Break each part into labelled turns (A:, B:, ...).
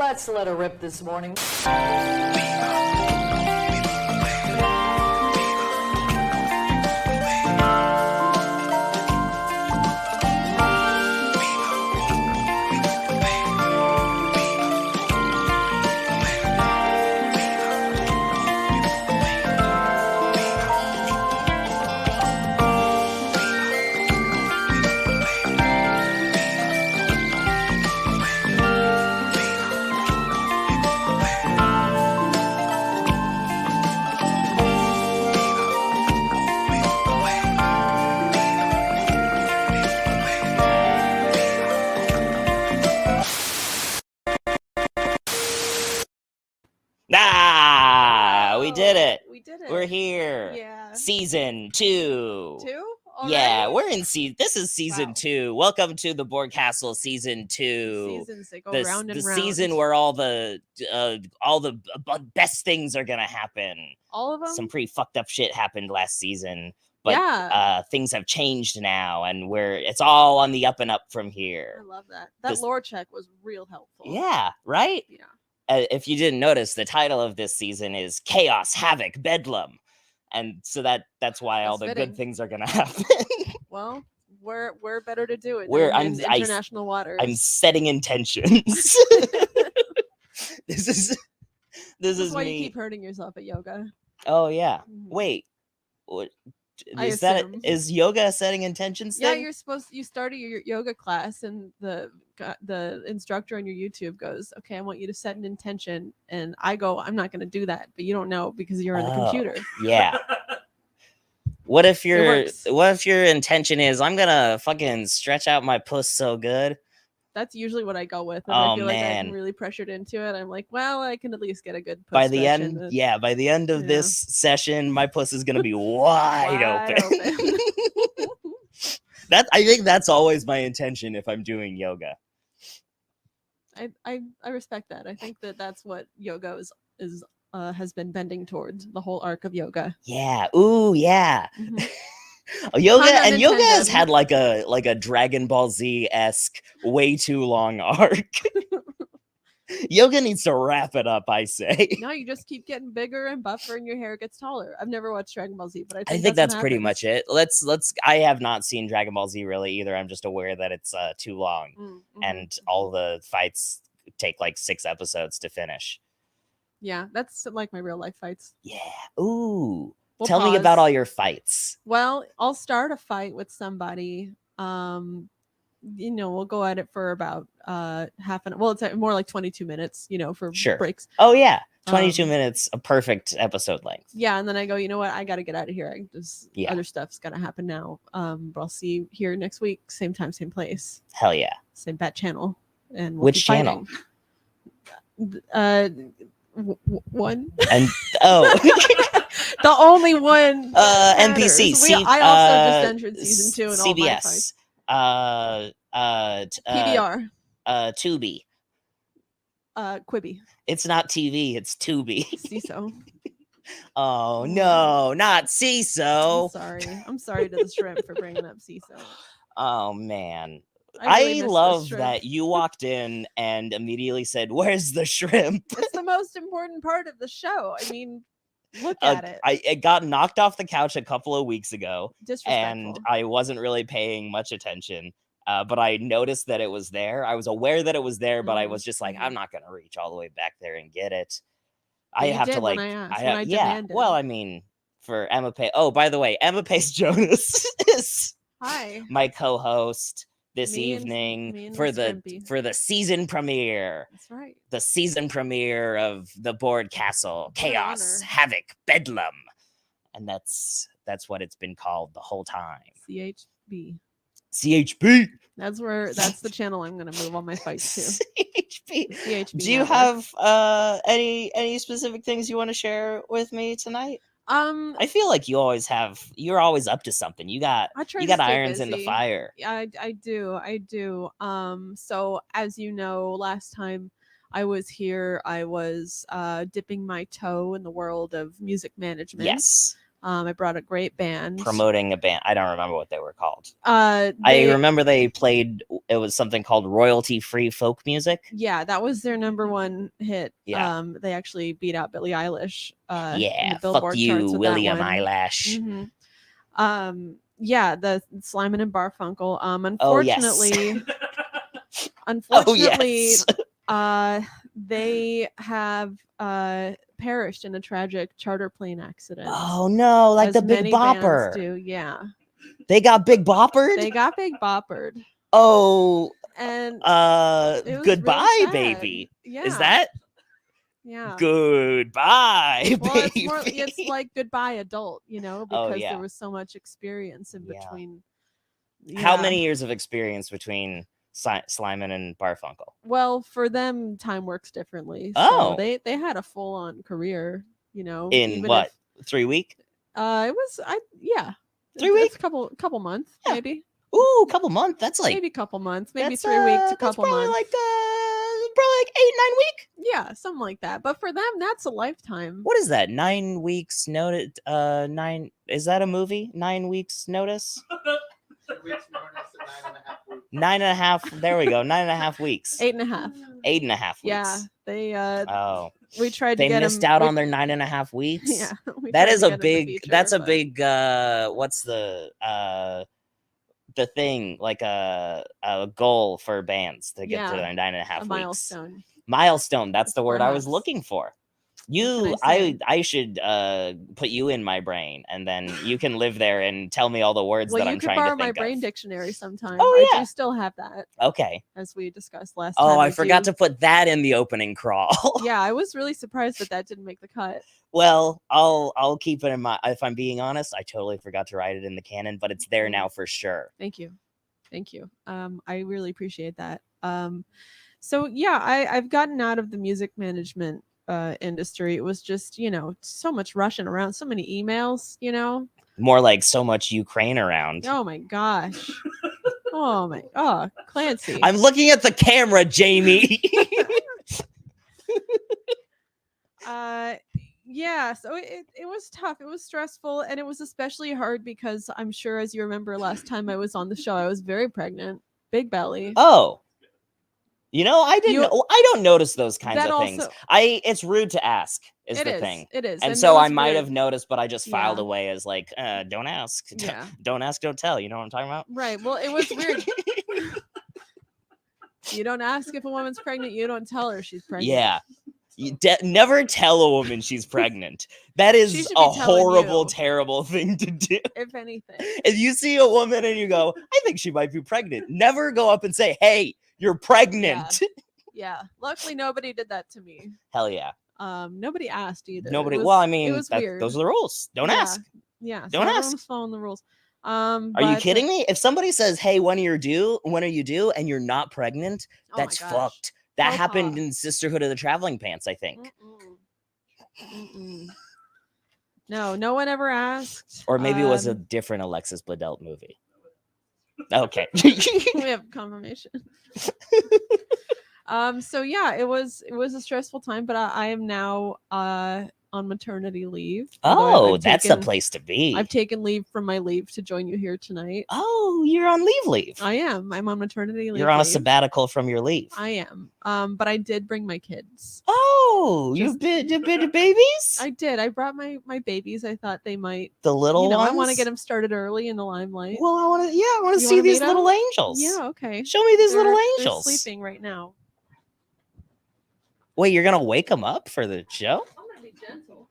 A: Let's let her rip this morning.
B: We did it.
C: We did it.
B: We're here.
C: Yeah.
B: Season 2.
C: 2?
B: Yeah, we're in this is season
C: Wow.
B: 2. Welcome to the Board Castle season 2.
C: Seasons that go round and
B: the
C: round.
B: season where all the best things are gonna happen.
C: All of them?
B: Some pretty fucked up shit happened last season, but
C: yeah.
B: Things have changed now, and it's all on the up and up from here.
C: I love that. That lore check was real helpful.
B: Yeah, right?
C: Yeah.
B: If you didn't notice, the title of this season is Chaos, Havoc, Bedlam. And so that's why all the
C: fitting.
B: good things are going to happen.
C: Well, we're better to do it in international waters.
B: I'm setting intentions. This is
C: why
B: me.
C: you keep hurting yourself at yoga.
B: Oh, yeah.
C: Mm-hmm.
B: Wait. What? Is yoga setting intentions
C: Yeah,
B: thing?
C: you started your yoga class and the instructor on your YouTube goes, okay, I want you to set an intention, and I go, I'm not going to do that, but you don't know because you're on the computer.
B: Yeah. What if your intention is I'm gonna fucking stretch out my puss so good?
C: That's usually what I go with. And I feel like I'm really pressured into it. I'm like, well, I can at least get a good puss
B: by the end. By the end of this session, my puss is gonna be wide open. I think that's always my intention if I'm doing yoga.
C: I respect that. I think that's what yoga has been bending towards, the whole arc of yoga.
B: Yeah. Ooh, yeah.
C: Mm-hmm.
B: Yoga has had like a Dragon Ball Z-esque way too long arc. Yoga needs to wrap it up, I say.
C: No, you just keep getting bigger and buffer and your hair gets taller. I've never watched Dragon Ball Z, but I think
B: that's pretty much it. I have not seen Dragon Ball Z really either. I'm just aware that it's too long.
C: Mm-hmm.
B: And all the fights take like 6 episodes to finish.
C: Yeah, that's like my real life fights.
B: Yeah. Ooh. Tell me about all your fights.
C: Well, I'll start a fight with somebody. We'll go at it for about half an hour. Well, it's more like 22 minutes, for breaks.
B: Oh, yeah. 22 minutes, a perfect episode length.
C: Yeah, and then I go, you know what? I got to get out of here. Other stuff's got to happen now. But I'll see you here next week. Same time, same place.
B: Hell yeah.
C: Same bat channel. And
B: which channel?
C: One.
B: And
C: the only one.
B: NPC.
C: I also just entered season 2 and
B: CBS.
C: all my fights. PBR.
B: Tubi.
C: Quibi.
B: It's not TV. It's Tubi.
C: CISO.
B: Oh no, not CISO.
C: I'm sorry to the shrimp for bringing up CISO.
B: Oh man. I love that you walked in and immediately said, "Where's the shrimp?"
C: It's the most important part of the show. I mean, look at it.
B: It got knocked off the couch a couple of weeks ago,
C: disrespectful.
B: And I wasn't really paying much attention. But I noticed that it was there. I was aware that it was there, but I was just like, I'm not gonna reach all the way back there and get it.
C: I have to like, demanded.
B: Well, I mean, for Emma Pay. Oh, by the way, Emma Pace Jonas is my co-host this evening for the season premiere.
C: That's right.
B: The season premiere of the Board Castle, Chaos, Havoc, Bedlam, and that's what it's been called the whole time. CHB. That's
C: the channel I'm gonna move all my fights to.
B: CHB. Do you have any specific things you want to share with me tonight? I feel like you're always up to something. You got irons in the fire.
C: Yeah, I do. So as you know, last time I was here, I was dipping my toe in the world of music management.
B: Yes.
C: I brought a great band.
B: Promoting a band. I don't remember what they were called. I remember they played, it was something called royalty-free folk music.
C: Yeah, that was their #1 hit.
B: Yeah.
C: They actually beat out Billie Eilish.
B: Yeah, fuck you, William Eyelash.
C: Mm-hmm. Yeah, the Slimin' and Garfunkel. Unfortunately, they have perished in a tragic charter plane accident.
B: Oh no, like the Big Bopper.
C: Do. Yeah.
B: They got Big Boppered?
C: They got Big Boppered.
B: Oh.
C: And
B: goodbye,
C: really
B: baby.
C: Yeah.
B: Is that?
C: Yeah.
B: Goodbye, baby.
C: It's like goodbye adult, because there was so much experience in between.
B: Yeah. How many years of experience between Slimin' and Garfunkel?
C: Well, for them, time works differently.
B: Oh.
C: So they had a full-on career,
B: In what? 3 weeks?
C: It was
B: 3 weeks?
C: Couple months, maybe.
B: Ooh, couple months. That's like
C: maybe a couple months, maybe 3 weeks, a couple months.
B: Probably like 8, 9 weeks.
C: Yeah, something like that. But for them, that's a lifetime.
B: What is that? 9 weeks notice? 9 is that a movie? 9 weeks notice?
A: 2 weeks notice and 9.5 weeks.
B: 9.5. There we go. 9.5 weeks.
C: 8.5.
B: 8.5 weeks.
C: Yeah, they. We tried
B: to
C: get them.
B: They missed out on their 9.5 weeks.
C: Yeah,
B: that is a big. That's a big. What's the thing, like a goal for bands to get to their 9.5 weeks. Milestone. That's the word I was looking for. I should put you in my brain, and then you can live there and tell me all the words that I'm trying to think of.
C: You can borrow my brain dictionary sometime.
B: Oh yeah,
C: I do still have that.
B: Okay.
C: As we discussed last time.
B: Oh, I forgot to put that in the opening crawl.
C: Yeah, I was really surprised that didn't make the cut.
B: Well, I'll keep it in mind. If I'm being honest, I totally forgot to write it in the canon, but it's there now for sure.
C: Thank you. I really appreciate that. So yeah, I've gotten out of the music management industry. It was just, so much rushing around, so many emails,
B: More like so much Ukraine around.
C: Oh my gosh. Clancy.
B: I'm looking at the camera, Jamie.
C: Yeah, so it was tough. It was stressful, and it was especially hard because I'm sure, as you remember, last time I was on the show, I was very pregnant, big belly.
B: Oh. I don't notice those kinds of things. It's rude to ask is the thing.
C: It is.
B: And so I might have noticed, but I just filed away as like, don't ask.
C: Yeah.
B: Don't ask, don't tell. You know what I'm talking about?
C: Right. Well, it was weird. You don't ask if a woman's pregnant. You don't tell her she's pregnant.
B: Yeah. You never tell a woman she's pregnant. That is a horrible, terrible thing to do.
C: If anything.
B: If you see a woman and you go, I think she might be pregnant, never go up and say, hey, you're pregnant.
C: Yeah. Luckily, nobody did that to me.
B: Hell yeah.
C: Nobody asked either.
B: Nobody. It was weird. Those are the rules. Don't ask.
C: Yeah.
B: Don't ask.
C: Everyone's following the rules.
B: Are you kidding me? If somebody says, hey, when are you due, and you're not pregnant, that's fucked. That happened in Sisterhood of the Traveling Pants, I think.
C: No, no one ever asked.
B: Or maybe it was a different Alexis Bledel movie. Okay.
C: We have confirmation. So yeah, it was a stressful time, but I am now on maternity leave.
B: Oh, that's the place to be.
C: I've taken leave from my leave to join you here tonight.
B: Oh, you're on leave.
C: I am. I'm on maternity leave.
B: You're on a sabbatical from your leave.
C: I am. But I did bring my kids.
B: Oh, you've been babies?
C: I did. I brought my babies. I thought they might.
B: The little ones?
C: I want to get them started early in the limelight.
B: Well, I want to see these little angels.
C: Yeah, okay.
B: Show me these little angels.
C: They're sleeping right now.
B: Wait, you're gonna wake them up for the show?
C: I'm gonna be gentle.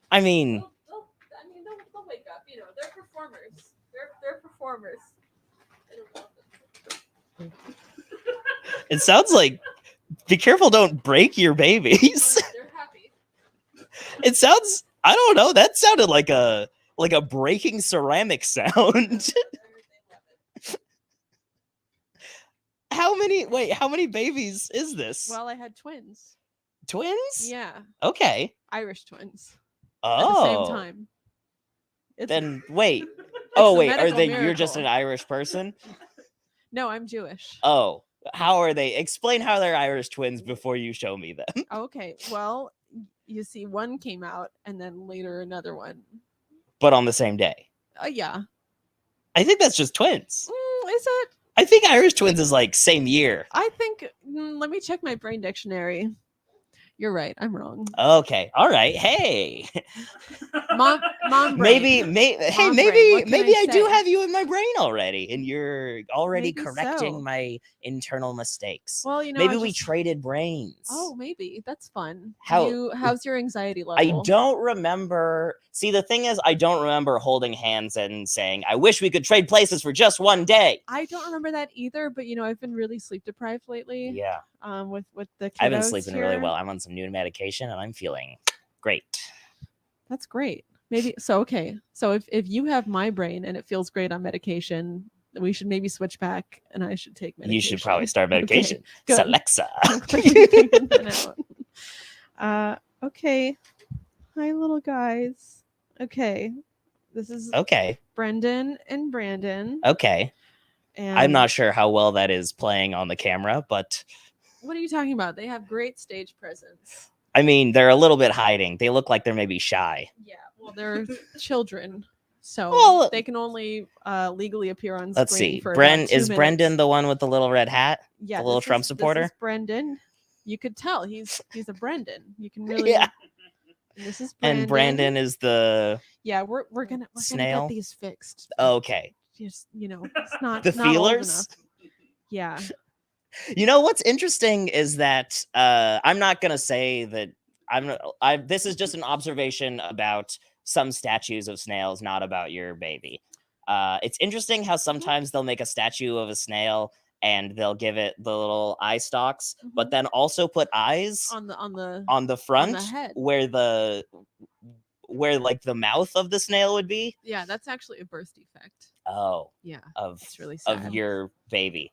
B: I mean,
C: they'll wake up. They're performers. They're performers.
B: It sounds like, be careful, don't break your babies.
C: They're happy.
B: It sounds, I don't know. That sounded like a breaking ceramic sound. How many babies is this?
C: Well, I had twins.
B: Twins?
C: Yeah.
B: Okay.
C: Irish twins.
B: Oh.
C: At the same time.
B: Then wait. Are they?
C: Miracle.
B: You're just an Irish person?
C: No, I'm Jewish.
B: Oh, how are they? Explain how they're Irish twins before you show me them.
C: Okay. Well, you see, one came out, and then later another one.
B: but on the same day.
C: Yeah.
B: I think that's just twins.
C: Is it?
B: I think Irish twins is like same year.
C: I think. Let me check my brain dictionary. You're right. I'm wrong.
B: Okay. All right. Hey.
C: Mom brain.
B: Maybe I do
C: say?
B: have you in my brain already, and you're already
C: Maybe
B: correcting
C: so.
B: my internal mistakes.
C: Well,
B: maybe we traded brains.
C: Oh, maybe that's fun.
B: How's
C: your anxiety level?
B: I don't remember. See, the thing is, I don't remember holding hands and saying, "I wish we could trade places for just one day."
C: I don't remember that either. But I've been really sleep deprived lately.
B: Yeah.
C: With the kiddos
B: I've been sleeping
C: here.
B: really well. I'm on some new medication, and I'm feeling great.
C: That's great. Maybe so. Okay. So if you have my brain and it feels great on medication, we should maybe switch back, and I should take medication.
B: You should probably start medication.
C: Okay,
B: Alexa.
C: Okay. Hi, little guys. Okay. This is
B: okay.
C: Brendan and Brandon.
B: Okay. And I'm not sure how well that is playing on the camera, but
C: what are you talking about? They have great stage presence.
B: I mean, they're a little bit hiding. They look like they're maybe shy.
C: Yeah, well, they're children, so they can only legally appear on screen.
B: Let's see.
C: For about 2 minutes.
B: Brendan the one with the little red hat?
C: Yeah,
B: the little Trump supporter.
C: This is Brendan. You could tell he's a Brendan. You can really. Yeah. This is Brandon.
B: And Brandon is the.
C: Yeah, we're gonna get these fixed.
B: Okay.
C: Just it's not
B: the
C: not
B: feelers.
C: Yeah.
B: What's interesting is that I'm not gonna say that this is just an observation about some statues of snails, not about your baby. It's interesting how sometimes they'll make a statue of a snail and they'll give it the little eye stalks, but then also put eyes on the front,
C: on the head.
B: where like the mouth of the snail would be.
C: Yeah, that's actually a birth defect.
B: Oh,
C: yeah,
B: it's
C: really sad.
B: Of your baby.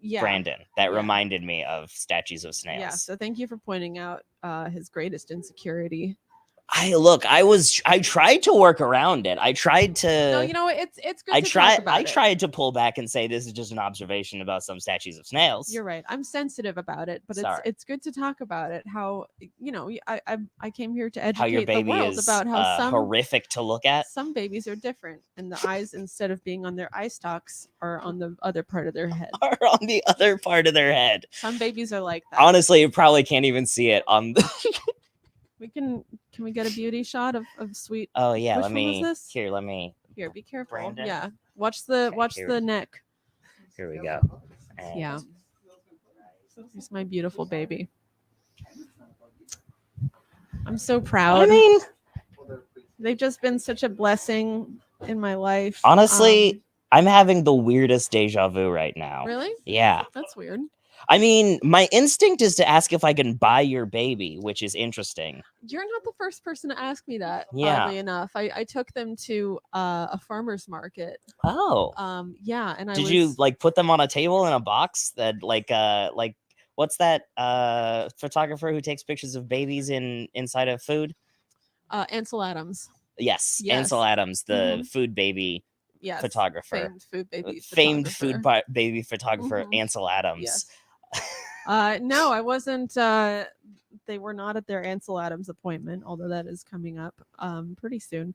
C: Yeah,
B: Brandon. That reminded me of statues of snails.
C: Yeah, so thank you for pointing out his greatest insecurity.
B: I tried to work around it. I tried to.
C: No, it's good. Talk about
B: I tried to pull back and say this is just an observation about some statues of snails.
C: You're right. I'm sensitive about it, but it's good to talk about it. How I came here to educate
B: how your baby
C: the world
B: is
C: about how some
B: horrific to look at.
C: Some babies are different, and the eyes, instead of being on their eye stalks, are on the other part of their head. Some babies are like that.
B: Honestly, you probably can't even see it on the.
C: Can we get a beauty shot of sweet?
B: Oh yeah,
C: Which
B: let me.
C: one was this?
B: Here,
C: be careful.
B: Brandon.
C: Yeah, watch the neck.
B: Here we go. And
C: yeah, here's my beautiful baby. I'm so proud.
B: I mean,
C: they've just been such a blessing in my life.
B: Honestly, I'm having the weirdest deja vu right now.
C: Really?
B: Yeah.
C: That's weird.
B: I mean, my instinct is to ask if I can buy your baby, which is interesting.
C: You're not the first person to ask me that.
B: Yeah.
C: Oddly enough, I took them to a farmer's market.
B: Oh.
C: Yeah, and
B: did you like put them on a table in a box that like what's that photographer who takes pictures of babies inside of food?
C: Ansel Adams.
B: Yes. Ansel Adams, the food baby.
C: Yes,
B: photographer,
C: famed food
B: baby photographer, Ansel Adams.
C: Yes. No, I wasn't. They were not at their Ansel Adams appointment, although that is coming up pretty soon.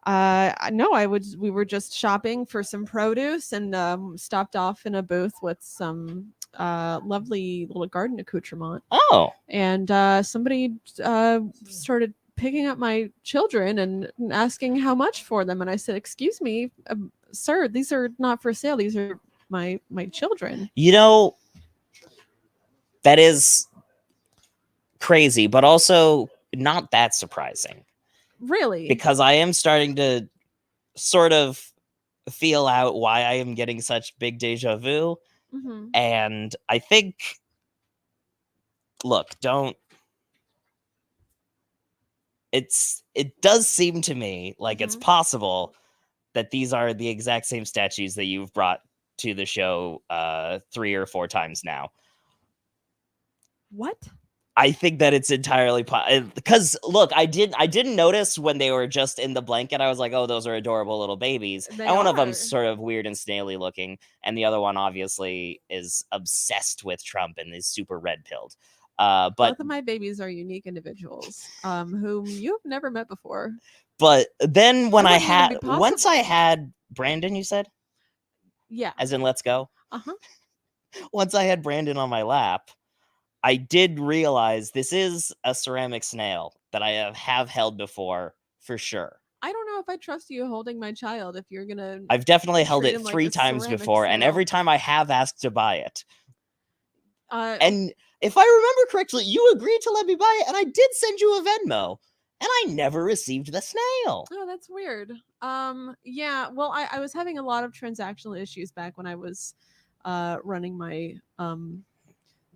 C: No, we were just shopping for some produce and stopped off in a booth with some lovely little garden accoutrement.
B: Oh,
C: and somebody started picking up my children and asking how much for them, and I said, "Excuse me, sir, these are not for sale. These are my children."
B: That is crazy, but also not that surprising.
C: Really?
B: Because I am starting to sort of feel out why I am getting such big deja vu.
C: Mm-hmm.
B: And I think, look, it does seem to me like it's possible that these are the exact same statues that you've brought to the show 3 or 4 times now.
C: What?
B: I think that it's entirely because look, I didn't notice when they were just in the blanket. I was like, oh, those are adorable little babies. One of them's sort of weird and snaily looking, and the other one obviously is obsessed with Trump and is super red pilled. But
C: both of my babies are unique individuals, whom you've never met before.
B: But then when once I had Brandon, you said?
C: Yeah.
B: As in Let's Go?
C: Uh-huh.
B: Once I had Brandon on my lap, I did realize this is a ceramic snail that I have held before for sure.
C: I don't know if I trust you holding my child if you're going to...
B: I've definitely held it 3 times before, snail. And every time I have asked to buy it. And if I remember correctly, you agreed to let me buy it, and I did send you a Venmo, and I never received the snail.
C: Oh, that's weird. Yeah, well, I was having a lot of transactional issues back when I was running my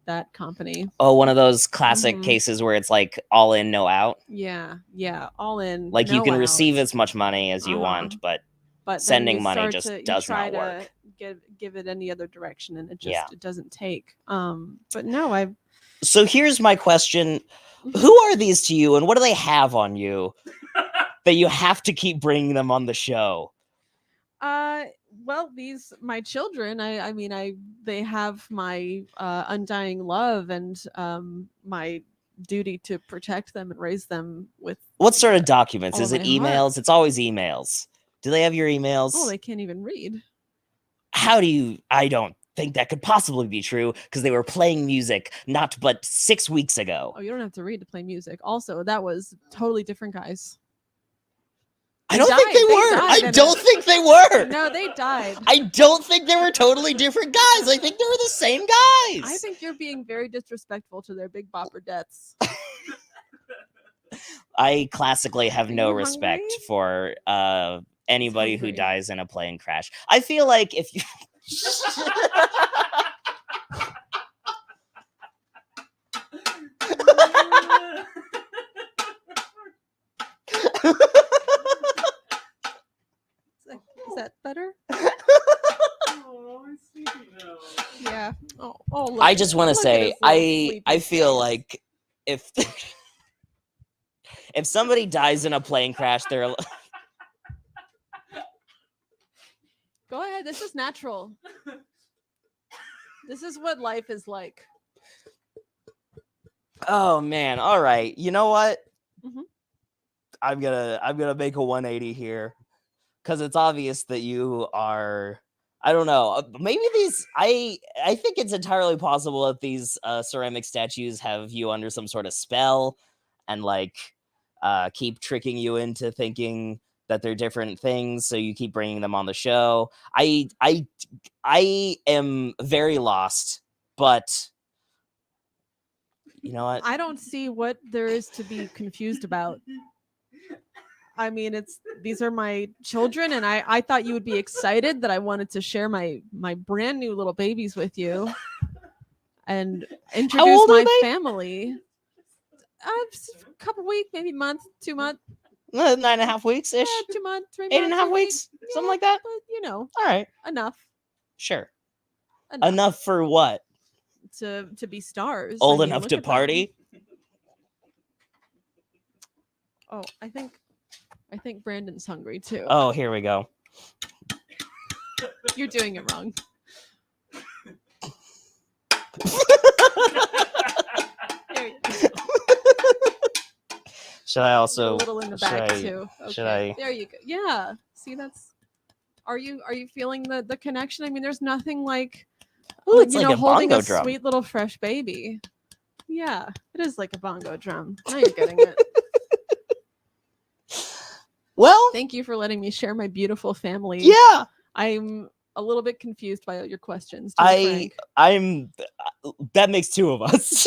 C: that company.
B: Oh, one of those classic cases where it's like all in, no out.
C: Yeah, all in.
B: Like
C: no
B: you can
C: out.
B: Receive as much money as you want, but sending money just does not work.
C: Give it any other direction, and it doesn't take. But no,
B: So here's my question: who are these to you, and what do they have on you that you have to keep bringing them on the show?
C: Well, my children. They have my undying love and my duty to protect them and raise them with.
B: What sort of documents? Is it emails? Heart. It's always emails. Do they have your emails?
C: Oh, they can't even read.
B: How do you? I don't think that could possibly be true because they were playing music not but 6 weeks ago.
C: Oh, you don't have to read to play music. Also, that was totally different guys.
B: I don't think they were. I don't think they were.
C: No, they died.
B: I don't think they were totally different guys. I think they were the same guys.
C: I think you're being very disrespectful to their Big Bopper deaths.
B: I classically have no respect for anybody who dies in a plane crash. I feel like if you...
C: Is that better?
A: Oh, I'm sleepy now.
C: Yeah. Oh look,
B: I just want to say, I feel like if if somebody dies in a plane crash, they're...
C: Go ahead. This is natural. This is what life is like.
B: Oh man! All right. You know what?
C: Mm-hmm.
B: I'm gonna make a 180 here. Because it's obvious that you are, I don't know, maybe these, I think it's entirely possible that these ceramic statues have you under some sort of spell and like keep tricking you into thinking that they're different things, so you keep bringing them on the show. I am very lost, but you know what?
C: I don't see what there is to be confused about. I mean, these are my children, and I thought you would be excited that I wanted to share my brand new little babies with you and introduce my family. A couple weeks, maybe month, 2 months.
B: 9.5 weeks ish.
C: 2 months, 3 months.
B: 8.5 weeks, something like that.
C: But all
B: right,
C: enough.
B: Sure. Enough for what?
C: To be stars.
B: Old enough to party.
C: Oh, I think Brandon's hungry too.
B: Oh, here we go.
C: You're doing it wrong.
B: Should I also
C: a little in the back too? Okay.
B: Should I?
C: There you go. Yeah. See, that's. Are you feeling the connection? I mean, there's nothing like.
B: Ooh, it's like a
C: holding
B: bongo
C: a
B: drum.
C: Sweet little fresh baby. Yeah, it is like a bongo drum. Now you're getting it.
B: Well,
C: thank you for letting me share my beautiful family.
B: Yeah,
C: I'm a little bit confused by all your questions.
B: I'm. That makes 2 of us.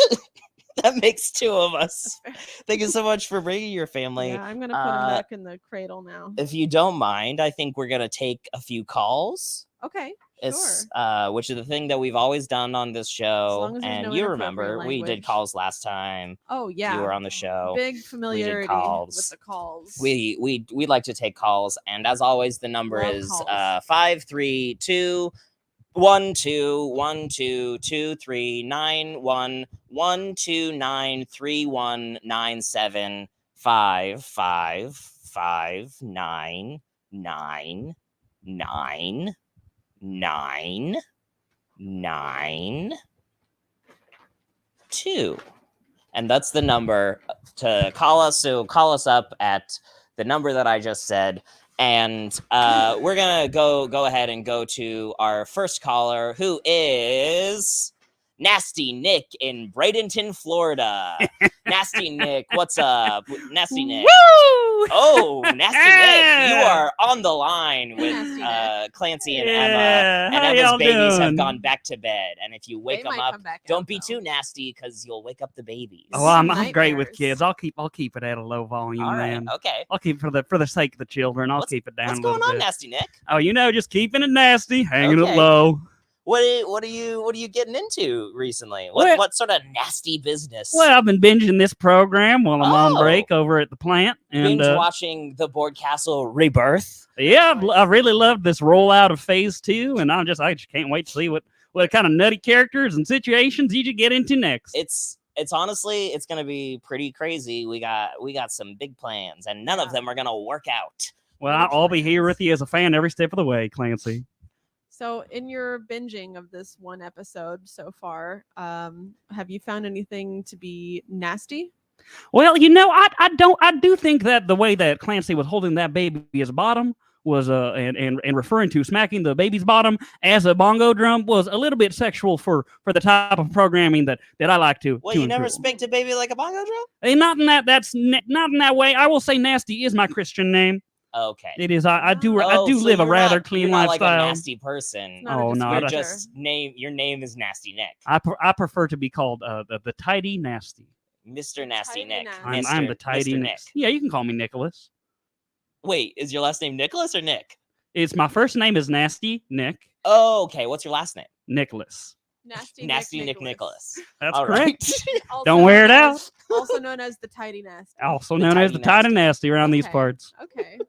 B: That makes 2 of us. Thank you so much for bringing your family.
C: Yeah, I'm gonna put him back in the cradle now.
B: If you don't mind, I think we're gonna take a few calls.
C: Okay.
B: Sure. Which is the thing that we've always done on this show, and you remember we did calls last time.
C: Oh yeah,
B: you were on the show.
C: Big familiarity with the calls.
B: We like to take calls, and as always, the number is 532 12122391 1293197 5559999 992. And that's the number to call us. So call us up at the number that I just said. And we're going to go ahead and go to our first caller, who is Nasty Nick in Bradenton, Florida. Nasty Nick, what's up? Nasty Nick.
D: Woo!
B: Oh, Nasty Nick, you are on the line with Clancy and Emma. And Emma's babies have gone back to bed. And if you wake them up, don't be too nasty because you'll wake up the babies.
D: Oh, I'm great with kids. I'll keep it at a low volume,
B: All right,
D: man.
B: Okay.
D: I'll keep it for the sake of the children. I'll keep it down.
B: What's
D: a little
B: going on,
D: bit.
B: Nasty Nick?
D: Oh, just keeping it nasty, hanging it low.
B: What are you getting into recently? What sort of nasty business?
D: Well, I've been binging this program while I'm on break over at the plant, and
B: binge watching the Board Castle Rebirth.
D: Yeah, I really loved this rollout of Phase 2, and I just can't wait to see what kind of nutty characters and situations you get into next.
B: It's honestly, it's gonna be pretty crazy. We got some big plans, and none of them are gonna work out.
D: Well, I'll be here with you as a fan every step of the way, Clancy.
C: So in your binging of this one episode so far, have you found anything to be nasty?
D: Well, I do think that the way that Clancy was holding that baby's bottom was and referring to smacking the baby's bottom as a bongo drum was a little bit sexual for the type of programming that I like to.
B: Well, you never spanked a baby like a bongo drum?
D: Hey, not in that way. I will say Nasty is my Christian name.
B: Okay.
D: It is. I do live a rather clean lifestyle.
B: Like a nasty person.
D: Oh no!
B: Your name is Nasty Nick.
D: I prefer to be called the Tidy Nasty.
B: Mr. Nasty Nick.
D: I'm the Tidy Nick. Yeah, you can call me Nicholas.
B: Wait, is your last name Nicholas or Nick?
D: It's my first name is Nasty Nick.
B: Oh, okay. What's your last name?
D: Nicholas.
C: Nasty
B: Nick Nicholas.
D: That's correct. Don't wear it out.
C: Also known as the Tidy Nasty.
D: Also known as the Tidy Nasty around these parts.
C: Okay.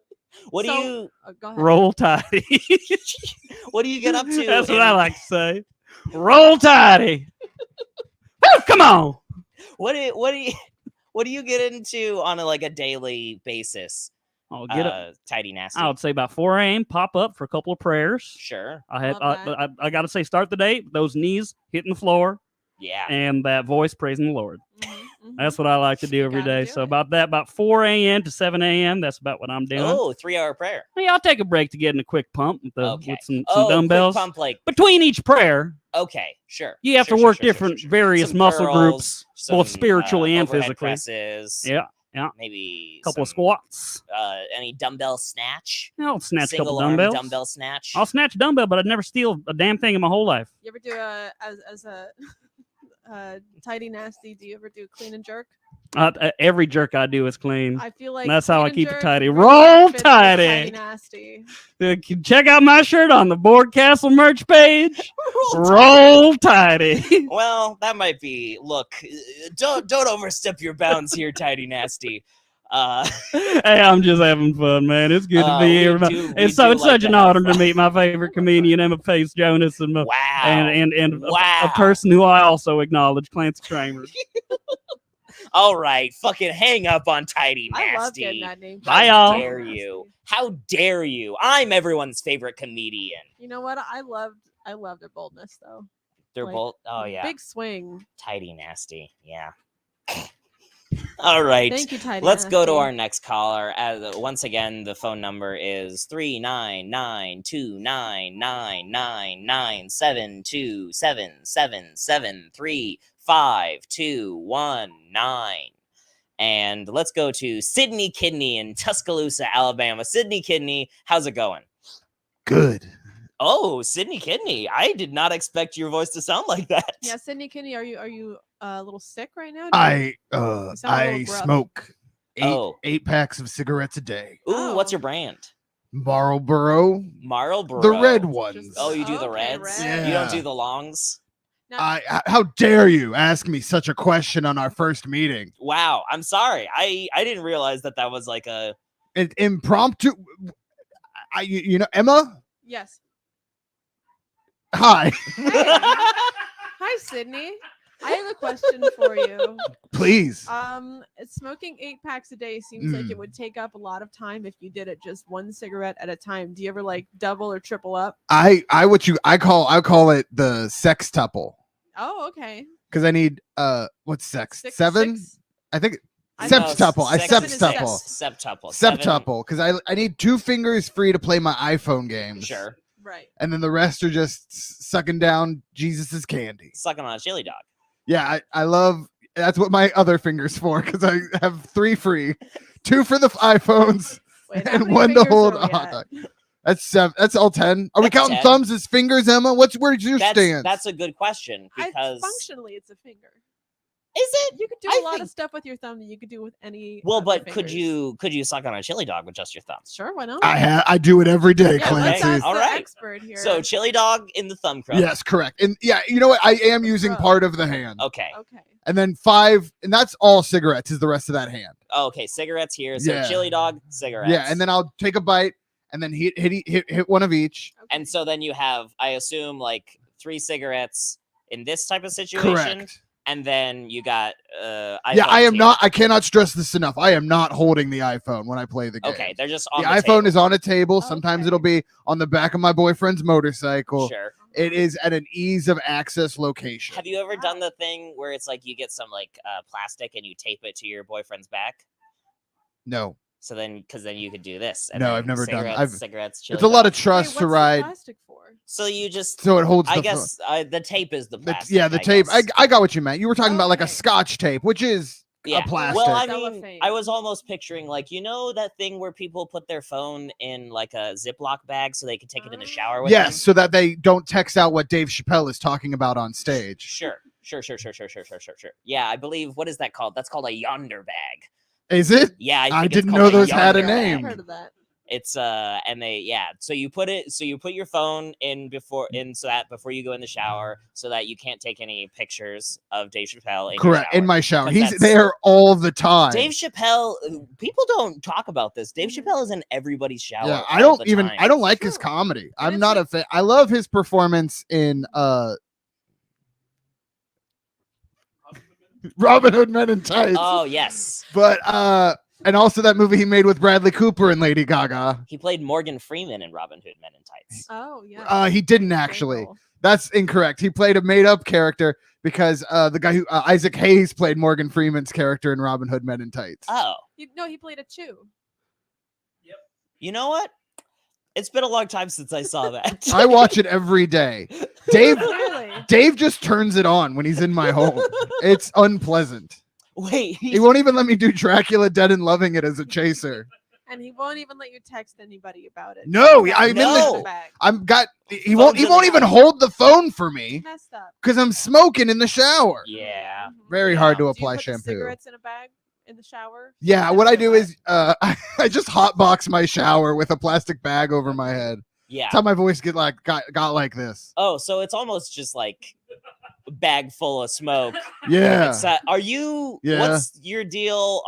B: What do you
D: roll tidy?
B: What do you get up to?
D: That's what I like to say. Roll tidy. Woo, come on.
B: What do you get into on a daily basis?
D: I'll get up.
B: Tidy Nasty.
D: I would say about 4 a.m. Pop up for a couple of prayers.
B: Sure.
D: I got to say, start the day with those knees hitting the floor.
B: Yeah.
D: And that voice praising the Lord.
C: Mm-hmm.
D: That's what I like to do every day. So about 4 a.m. to 7 a.m. That's about what I'm doing.
B: Oh, 3-hour prayer.
D: Yeah, I'll take a break to get in a quick pump with some dumbbells.
B: Quick pump,
D: between each prayer.
B: Okay, sure.
D: You have to work different various
B: some
D: muscle
B: curls,
D: groups, both spiritually and physically.
B: Presses,
D: yeah.
B: Maybe
D: a couple of squats.
B: Any dumbbell snatch?
D: I'll snatch a couple
B: dumbbells.
D: dumbbell
B: snatch.
D: I'll snatch a dumbbell, but I'd never steal a damn thing in my whole life.
C: You ever do as a Tidy Nasty? Do you ever do clean and jerk?
D: Every jerk I do is clean.
C: I feel like
D: that's how I keep it tidy.
C: Really
D: Roll tidy.
C: Nasty.
D: Check out my shirt on the Board Castle merch page. Roll tidy.
B: Well, that might be. Look, don't overstep your bounds here, Tidy Nasty.
D: Hey, I'm just having fun, man. It's good to be here. It's such an honor to meet my favorite comedian, Emma Pace Jonas, and a person who I also acknowledge, Clancy Kramer.
B: All right, fucking hang up on Tidy Nasty.
C: I love getting that name.
D: Bye, y'all.
B: How dare you? How dare you? I'm everyone's favorite comedian.
C: You know what? I loved their boldness, though.
B: They're bold. Oh yeah.
C: Big swing.
B: Tidy Nasty. Yeah. All right.
C: Thank you, Tidy
B: Let's
C: Nasty.
B: go to our next caller. Once again, the phone number is 399-299-9972777352219. And let's go to Sydney Kidney in Tuscaloosa, Alabama. Sydney Kidney, how's it going?
E: Good.
B: Oh, Sydney Kidney. I did not expect your voice to sound like that.
C: Yeah, Sydney Kidney, are you a little sick right now?
E: I smoke 8 packs of cigarettes a day.
B: Ooh, what's your brand?
E: Marlboro. The red ones.
B: Oh, you do the reds? Yeah. You don't do the longs?
E: How dare you ask me such a question on our first meeting?
B: Wow, I'm sorry. I didn't realize that was like an
E: impromptu. Emma?
C: Yes.
E: Hi.
C: Hey. Hi, Sydney. I have a question for you.
E: Please.
C: Smoking 8 packs a day seems like it would take up a lot of time if you did it just one cigarette at a time. Do you ever double or triple up?
E: I call it the sextuple.
C: Oh, okay.
E: because I need what's sex?
C: Six,
E: 7?
C: six?
E: I think
B: No,
E: septuple. I
B: 6 and
E: septuple.
B: 6. Septuple.
E: Septuple, because I need 2 fingers free to play my iPhone games.
B: Sure.
C: Right.
E: And then the rest are just sucking down Jesus's candy.
B: Sucking on a chili dog.
E: Yeah, I love. That's what my other finger's for, because I have 3 free, 2 for the iPhones,
C: Wait, how
E: and
C: many
E: 1 to
C: fingers
E: hold
C: are
E: a
C: we
E: hot
C: at?
E: dog. That's 7. That's all 10. Are we
B: That's
E: counting
B: 10.
E: thumbs as fingers, Emma? Where's your stance?
B: That's a good question because
C: Functionally, it's a finger.
B: is it?
C: You could do
B: I
C: a lot
B: think-
C: of stuff with your thumb that you could do with any.
B: Well,
C: of
B: but
C: your
B: could
C: fingers.
B: you suck on a chili dog with just your thumbs?
C: Sure, why not?
E: I do it every day,
C: Yeah, let's
E: Clancy.
C: ask
B: All
C: the
B: right.
C: expert here.
B: So chili dog in the thumb crust.
E: Yes, correct. And yeah, you know what? I am using
C: Bro.
E: part of the hand.
B: Okay.
C: Okay.
E: And then 5, and that's all cigarettes is the rest of that hand.
B: Okay. Cigarettes here. So
E: Yeah.
B: chili dog, cigarettes.
E: Yeah, and then I'll take a bite and then hit one of each.
C: Okay.
B: And so then you have, I assume, like 3 cigarettes in this type of situation.
E: Correct.
B: And then you got
E: Yeah,
B: iPhones here.
E: I cannot stress this enough. I am not holding the iPhone when I play the game.
B: Okay, they're just on
E: The
B: the
E: iPhone
B: table.
E: is on a table. Sometimes
C: Okay.
E: it'll be on the back of my boyfriend's motorcycle.
B: Sure.
E: It is at an ease of access location.
B: Have you ever done the thing where it's like you get some like plastic and you tape it to your boyfriend's back?
E: No,
B: So then, because then you could do this. And
E: No,
B: then
E: I've never done-
B: cigarettes,
E: I've-
B: cigarettes. Chili
E: it's a lot of
B: dog.
E: trust
C: Wait,
E: to
C: what's
E: ride.
C: The plastic for?
B: So you just,
E: So it holds.
B: I
E: the
B: guess the tape is the plastic.
E: yeah, the
B: I
E: tape.
B: guess.
E: I got what you meant. You were talking about like a
C: Okay.
E: Scotch tape, which is
B: Yeah.
E: a plastic.
B: Well, I
C: Cellophane.
B: mean, I was almost picturing like that thing where people put their phone in like a Ziploc bag so they can take it in the shower with
E: yes,
B: them.
E: so that they don't text out what Dave Chappelle is talking about on stage.
B: Sure. Yeah, I believe, what is that called? That's called a yonder bag.
E: Is it?
B: Yeah, I,
E: I
B: think it's
E: didn't
B: called
E: know those had a
B: yonder
E: name.
C: I've
B: bag.
C: heard of that.
B: It's and they so you put your phone in before you go in the shower so that you can't take any pictures of Dave Chappelle in your
E: Correct.
B: shower.
E: In my shower.
B: 'Cause
E: He's
B: that's-
E: there all the time.
B: Dave Chappelle, people don't talk about this. Dave Chappelle is in everybody's shower.
E: Yeah, I
B: all
E: don't
B: the
E: even
B: time.
E: I don't like his
C: True.
E: comedy.
C: And
E: I'm
C: it's
E: not
C: like-
E: a fan. I love his performance in Robin Hood Men in Tights.
B: Oh yes,
E: But and also that movie he made with Bradley Cooper and Lady Gaga.
B: he played Morgan Freeman in Robin Hood Men in Tights.
C: Oh yeah.
E: He didn't actually.
C: Very cool.
E: That's incorrect. He played a made-up character because the guy who Isaac Hayes played Morgan Freeman's character in Robin Hood Men in Tights.
B: Oh,
C: He played a chew.
B: you know what? It's been a long time since I saw that.
E: I watch it every day. Dave
C: Really?
E: Dave just turns it on when he's in my home. It's unpleasant.
B: Wait,
E: He won't even let me do Dracula Dead and Loving It as a chaser.
C: And he won't even let you text anybody about it.
E: No,
C: He's
E: I'm in the-
B: No.
C: back.
E: He won't
B: in
E: even
B: the-
E: hold the phone for me
C: Messed up.
E: because I'm smoking in the shower.
B: yeah.
C: Mhm.
E: Very hard to
B: Yeah.
C: Do you
E: apply
C: put the
E: shampoo.
C: cigarettes in a bag in the shower?
E: Yeah,
C: And
E: what I
C: put it
E: do
C: back?
E: is I just hotbox my shower with a plastic bag over my head.
B: Yeah.
E: That's how my voice got like this.
B: Oh, so it's almost just like a bag full of smoke.
E: Yeah.
B: It's, are you?
E: Yeah.
B: What's your deal?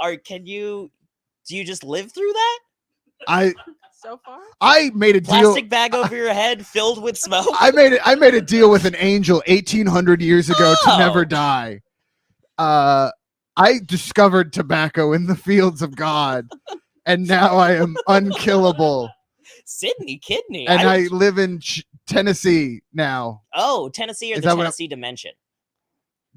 B: Do you just live through that?
C: So far?
E: I made a deal.
B: Plastic bag over your head filled with smoke.
E: I made a deal with an angel 1800 years ago to
B: Oh.
E: never die. I discovered tobacco in the fields of God, and now I am unkillable.
B: Sydney Kidney.
E: And I live in Tennessee now.
B: Oh, Tennessee or
E: Is
B: the
E: that what
B: Tennessee Dimension,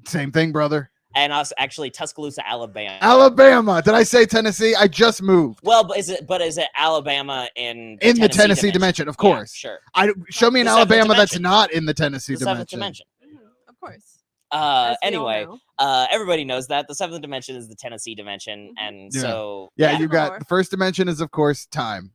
E: Same thing, brother.
B: and us actually Tuscaloosa, Alabama.
E: Alabama. Did I say Tennessee? I just moved.
B: Well, but is it Alabama in
E: In the Tennessee dimension, of
B: Yeah,
E: course.
B: sure.
E: Show me an
B: The seventh
E: Alabama that's
B: dimension.
E: not in the Tennessee
B: The seventh
E: dimension.
B: dimension.
C: Of course. As we all
B: Anyway,
C: know.
B: everybody knows that the seventh dimension is the Tennessee dimension,
C: Mhm.
B: and
E: Yeah.
B: so
E: Yeah,
C: Yeah.
E: you got
C: More.
E: the first dimension is of course time.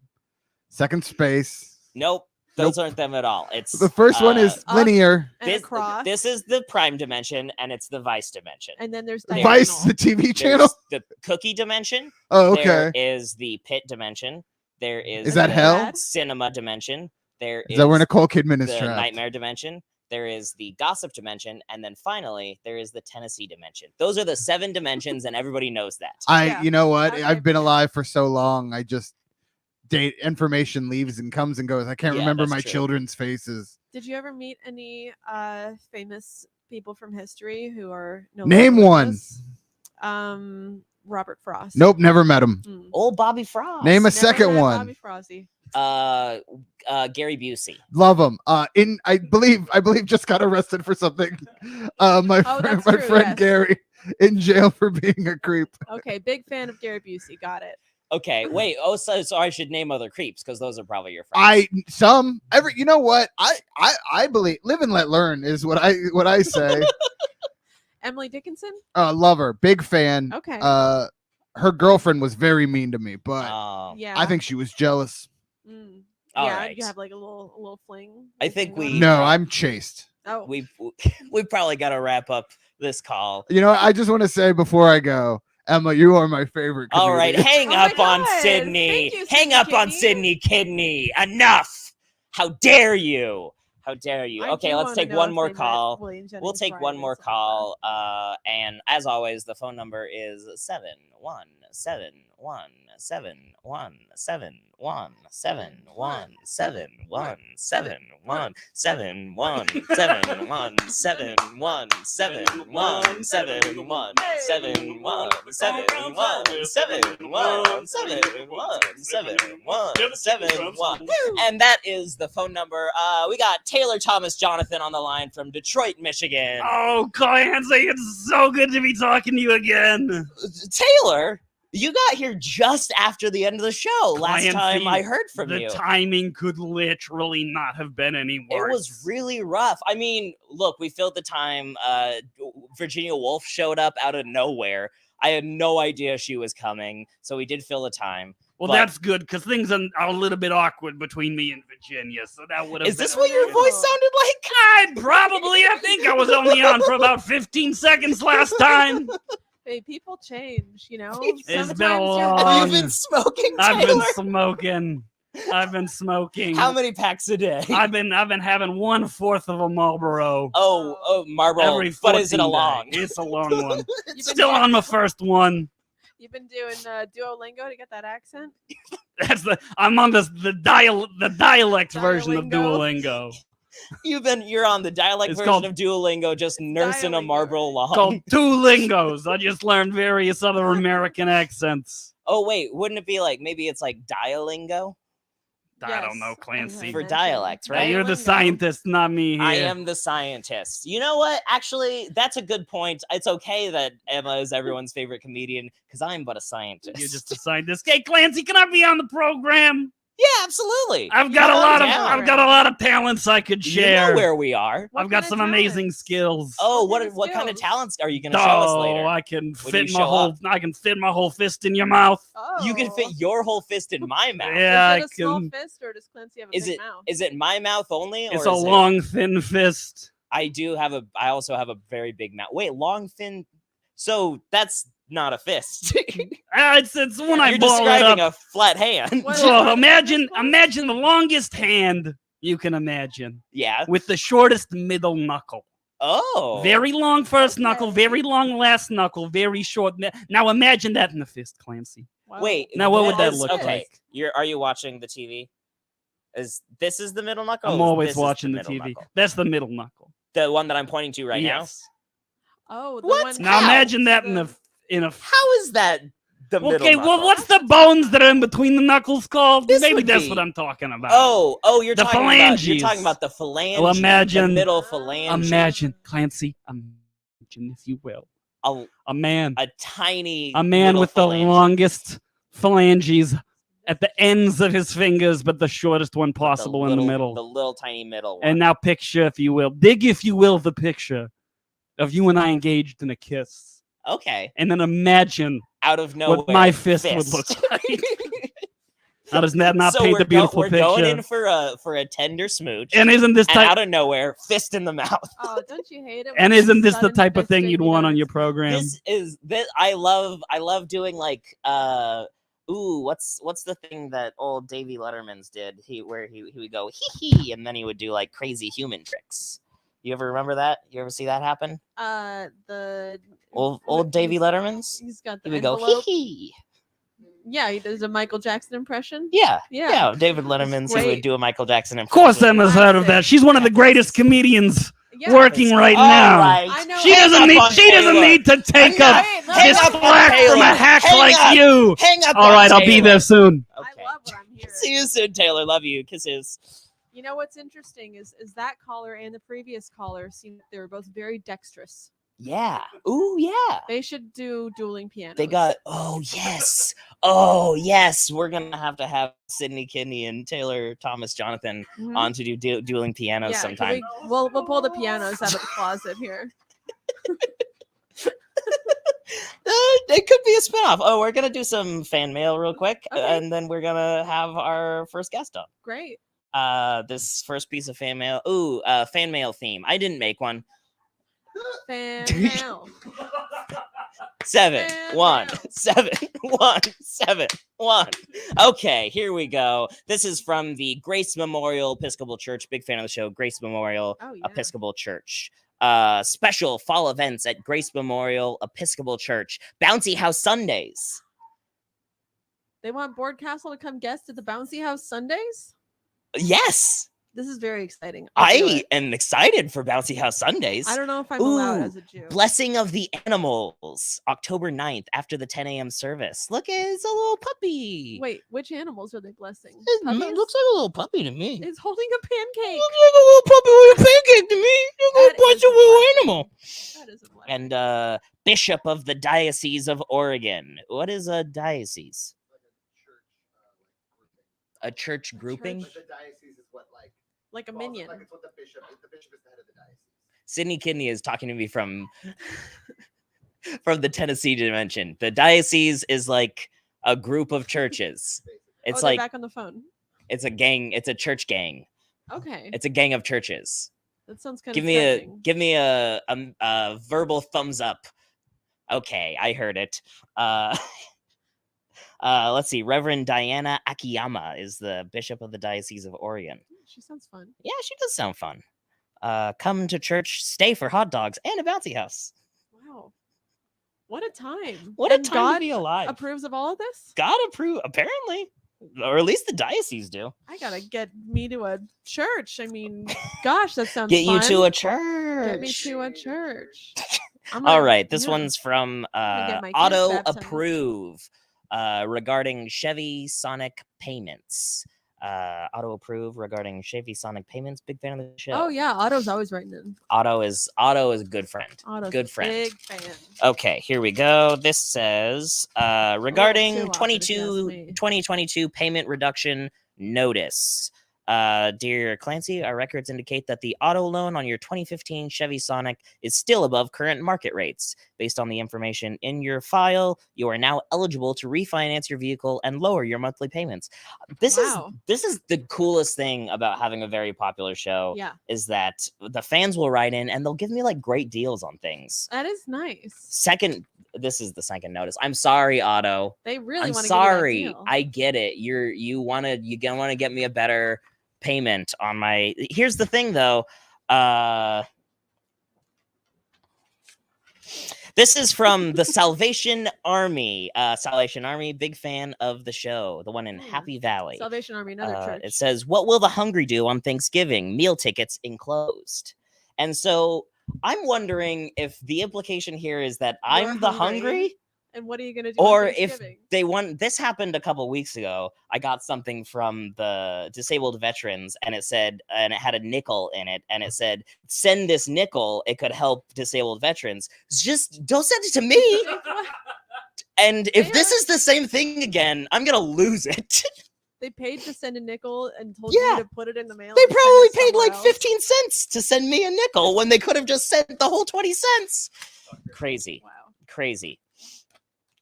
E: Second space.
B: nope, those aren't them at all. It's
E: The first one is
C: Up.
E: linear.
C: And across.
B: This is the prime dimension, and it's the vice dimension.
C: And then there's
B: There's-
C: diagonal.
E: Vice, the TV channel.
B: There's the cookie dimension.
E: Oh,
B: There
E: okay.
B: is the pit dimension. There is
E: Is that
B: the
E: hell?
B: cinema dimension. There
E: Is that where Nicole Kidman is
B: the
E: trapped?
B: nightmare dimension. There is the gossip dimension, and then finally there is the Tennessee dimension. Those are the 7 dimensions, and everybody knows that.
C: Yeah.
E: You know what?
C: Okay.
E: I've been alive for so long. I just information leaves and comes and goes. I can't
B: Yeah,
E: remember
B: that's
E: my
B: true.
E: children's faces.
C: Did you ever meet any famous people from history who are no
E: Name
C: longer with
E: one.
C: us? Robert Frost.
E: Nope, never met him.
C: Hmm.
B: Old Bobby Frost.
E: Name a
C: Never
E: second
C: met
E: one.
C: Bobby Frosty.
B: Gary Busey.
E: Love him. I believe just got arrested for something. My friend Gary in jail for being a creep.
C: Okay, big fan of Gary Busey. Got it.
B: Okay, wait. Oh, so I should name other creeps because those are probably your friends.
E: You know what? I believe live and let learn is what I say.
C: Emily Dickinson?
E: Love her. Big fan.
C: Okay.
E: Her girlfriend was very mean to me, but
C: yeah.
E: I think she was jealous.
B: All
C: yeah,
B: right.
C: you have like a little fling.
B: I think
E: No, I'm chaste.
C: Oh.
B: We probably got to wrap up this call.
E: You know, I just want to say before I go, Emma, you are my favorite comedian.
B: All right, hang up on
C: God.
B: Sydney.
C: Thank you,
B: Hang
C: Sydney
B: up on
C: Kidney.
B: Sydney Kidney. Enough. How dare you? How dare you?
C: I
B: Okay,
C: do
B: let's
C: wanna
B: take
C: know
B: one
C: if
B: more
C: they met
B: call.
C: William Jennings
B: We'll take
C: Bryan
B: one
C: and
B: more
C: Samantha.
B: call. And as always, the phone number is 711-711-711-711-711-711-711-711-711. And that is the phone number. We got Taylor Thomas Jonathan on the line from Detroit, Michigan.
D: Oh, Clancy, it's so good to be talking to you again.
B: Taylor, you got here just after the end of the show.
D: Clancy,
B: Last time I heard from
D: the
B: you.
D: timing could literally not have been any worse.
B: It was really rough. I mean, look, we filled the time. Virginia Woolf showed up out of nowhere. I had no idea she was coming, so we did fill the time.
D: Well,
B: but
D: that's good because things are a little bit awkward between me and Virginia, so that would have.
B: Is this what your voice sounded like?
D: I think I was only on for about 15 seconds last time.
C: Hey, people change, you know.
D: It's been a
C: Sometimes you're
D: long-
B: Have you been smoking, Taylor?
D: I've been smoking.
B: How many packs a day?
D: I've been having 1/4 of a Marlboro.
B: Oh, Marlboro.
D: Every
B: But is it a
D: 14
B: long?
D: day. It's a long one.
C: You've been
D: Still on my first one.
C: You've been doing Duolingo to get that accent?
D: I'm on the dialect version of
C: Duolingo.
D: Duolingo.
B: You're on the dialect
D: It's
B: version
D: called-
B: of Duolingo, just nursing a
C: Dialingo.
B: Marlboro long.
D: Called Two Lingos. I just learned various other American accents.
B: Oh wait, wouldn't it be like maybe it's like Dialingo
D: I don't know,
C: Yes,
D: Clancy.
B: for dialects, right?
D: You're the
C: Dialingo.
D: scientist, not me here.
B: I am the scientist. You know what? Actually, that's a good point. It's okay that Emma is everyone's favorite comedian because I'm but a scientist.
D: You're just a scientist. Hey, Clancy, can I be on the program?
B: Yeah, absolutely.
D: I've got
B: Come
D: a
B: on
D: lot of
B: down.
D: I've got a lot of talents I could share.
B: You know where we are.
C: What
D: I've got
C: kind of
D: some amazing
C: talents?
D: skills.
B: Oh,
C: What kind of
B: what kind of
C: skills?
B: talents are you going to show us later?
D: I can
B: When
D: fit
B: you
D: my
B: show
D: whole
B: up.
D: I can fit my whole fist in your mouth.
C: Oh.
B: You can fit your whole fist in my mouth.
D: Yeah,
C: Is it
D: I
C: a small
D: can.
C: fist or does Clancy have a
B: Is
C: big
B: it
C: mouth?
B: is it my mouth only?
D: It's
B: or
D: a
B: is it-
D: long, thin fist.
B: I also have a very big mouth. Wait, long thin. So that's not a fist.
D: It's when I
B: You're
D: ball it
B: describing
D: up.
B: a flat hand.
C: What-
D: So imagine the longest hand you can imagine
B: Yeah.
D: with the shortest middle knuckle.
B: Oh.
D: Very long first knuckle,
C: Okay.
D: very long last knuckle, very short. Now imagine that in a fist, Clancy.
C: Wow.
B: Wait.
D: Now what would that
B: is-
D: look
B: okay.
D: like?
B: Are you watching the TV? Is the middle knuckle?
D: I'm
B: Or
D: always
B: this is
D: watching the
B: middle
D: TV.
B: knuckle?
D: That's the middle knuckle.
B: The one that I'm pointing to right now.
D: Yes.
C: Oh, the
B: What?
C: one.
D: Now
B: How?
D: imagine that in a.
B: How is that the middle
D: Okay,
B: knuckle?
D: well, what's the bones that are in between the knuckles called?
B: This
D: Maybe
B: would
D: that's
B: be-
D: what I'm talking about.
B: Oh, you're
D: The
B: talking
D: phalanges.
B: about the phalange.
D: Oh, imagine-
B: the middle phalange.
D: Imagine, Clancy. Imagine, if you will, a man
B: a tiny
D: with the
B: phalange.
D: longest phalanges at the ends of his fingers, but the shortest one possible in the
B: little-
D: middle.
B: The little tiny middle one.
D: And now picture, if you will, if you will, the picture of you and I engaged in a kiss.
B: Okay.
D: And then imagine
B: Out of nowhere.
D: what my fist would look like. How does that not
B: So
D: paint
B: we're
D: the beautiful
B: we're
D: picture?
B: going in for a tender smooch.
D: And isn't this
B: and
D: type?
B: out of nowhere, fist in the mouth.
C: Oh, don't you hate it?
D: And
C: when
D: isn't this the
C: sudden
D: type of thing
C: fisting
D: you'd want on
C: begins?
D: your program?
B: This I love doing like what's the thing that old Davey Letterman's did? He would go hee hee and then he would do like crazy human tricks. You ever remember that? You ever see that happen?
C: The
B: Old Davey Letterman's?
C: He's got the
B: He would go hee
C: envelope.
B: hee.
C: Yeah, he does a Michael Jackson impression.
B: Yeah.
C: Yeah.
B: David Letterman's he would
C: great.
B: do a Michael Jackson
D: Of course,
B: impression.
D: Emma's heard of that. She's one of the greatest comedians
C: Yeah.
D: working right
B: All
D: now.
B: right.
C: I know.
D: She
B: Hang
D: doesn't
B: up
D: need.
B: on
D: She doesn't
B: Taylor.
D: need to take
B: Hang
D: up
B: up.
D: this
B: Hang up on
D: flack from
B: Taylor.
D: a hack
B: Hang
D: like
B: up.
D: you.
B: Hang up
D: All
B: on
D: right, I'll be
B: Taylor.
D: there soon.
C: I
B: Okay.
C: love what I'm hearing.
B: See you soon, Taylor. Love you. Kisses.
C: You know what's interesting is that caller and the previous caller seem they were both very dexterous.
B: Yeah. Ooh, yeah.
C: They should do dueling pianos.
B: They got. Oh yes. Oh yes. We're gonna have Sydney Kidney and Taylor Thomas Jonathan on to do dueling pianos sometime.
C: We'll pull the pianos out of the closet here.
B: It could be a spinoff. Oh, we're gonna do some fan mail real quick, and then we're gonna have our first guest up.
C: Great.
B: This first piece of fan mail. Ooh, fan mail theme. I didn't make one.
C: Fan mail.
B: 71717. Okay, here we go. This is from the Grace Memorial Episcopal Church. Big fan of the show. Grace Memorial Episcopal Church. Special fall events at Grace Memorial Episcopal Church. Bouncy House Sundays.
C: They want Boardcastle to come guest at the Bouncy House Sundays?
B: Yes.
C: This is very exciting.
B: I am excited for Bouncy House Sundays.
C: I don't know if I'm allowed as a Jew.
B: Blessing of the Animals, October 9th, after the 10 a.m. service. Look, it's a little puppy.
C: Wait, which animals are they blessing?
B: It looks like a little puppy to me.
C: It's holding a pancake.
B: It looks like a little puppy with a pancake to me. It's a little animal.
C: That is a blessing.
B: And Bishop of the Diocese of Oregon. What is a diocese? A church grouping?
E: The diocese is what
C: like a minion.
E: Like it's what the bishop is the head of the diocese.
B: Sydney Kidney is talking to me from the Tennessee dimension. The diocese is like a group of churches. It's like
C: back on the phone.
B: It's a gang. It's a church gang.
C: Okay.
B: It's a gang of churches.
C: That sounds kind
B: give
C: of
B: give me a verbal thumbs up. Okay, I heard it. Let's see. Reverend Diana Akiyama is the Bishop of the Diocese of Oregon.
C: She sounds fun.
B: Yeah, she does sound fun. Come to church, stay for hot dogs and a bouncy house.
C: Wow. What a time.
B: What a time
C: God
B: to be alive.
C: Approves of all of this?
B: God approves, apparently. Or at least the diocese do.
C: I gotta get me to a church. I mean, gosh, that sounds
B: Get
C: fun.
B: you to a church.
C: Get me to a church.
B: All right, this one's from Auto Approve regarding Chevy Sonic payments. Auto Approve regarding Chevy Sonic payments. Big fan of the show.
C: Oh yeah, Otto's always writing in.
B: Otto is a good friend.
C: Otto's
B: good friend.
C: Big fan.
B: Okay, here we go. This says regarding 2022 payment reduction notice. Dear Clancy, our records indicate that the auto loan on your 2015 Chevy Sonic is still above current market rates. Based on the information in your file, you are now eligible to refinance your vehicle and lower your monthly payments. This is the coolest thing about having a very popular show.
C: Yeah.
B: Is that the fans will write in and they'll give me like great deals on things.
C: That is nice.
B: This is the second notice. I'm sorry, Otto.
C: They really want to
B: sorry.
C: Give you that deal.
B: I get it. You want to get me a better payment on my. Here's the thing though. This is from the Salvation Army. Salvation Army, big fan of the show, the one in Happy Valley.
C: Salvation Army, another church.
B: It says, what will the hungry do on Thanksgiving? Meal tickets enclosed. And so I'm wondering if the implication here is that I'm the hungry.
C: And what are you going to do?
B: Or if they want, this happened a couple weeks ago. I got something from the disabled veterans and it said, and it had a nickel in it. And it said, send this nickel. It could help disabled veterans. Just don't send it to me. And if this is the same thing again, I'm going to lose it.
C: They paid to send a nickel and told you to put it in the mail.
B: They probably paid like 15 cents to send me a nickel when they could have just sent the whole 20 cents. Crazy.
C: Wow.
B: Crazy.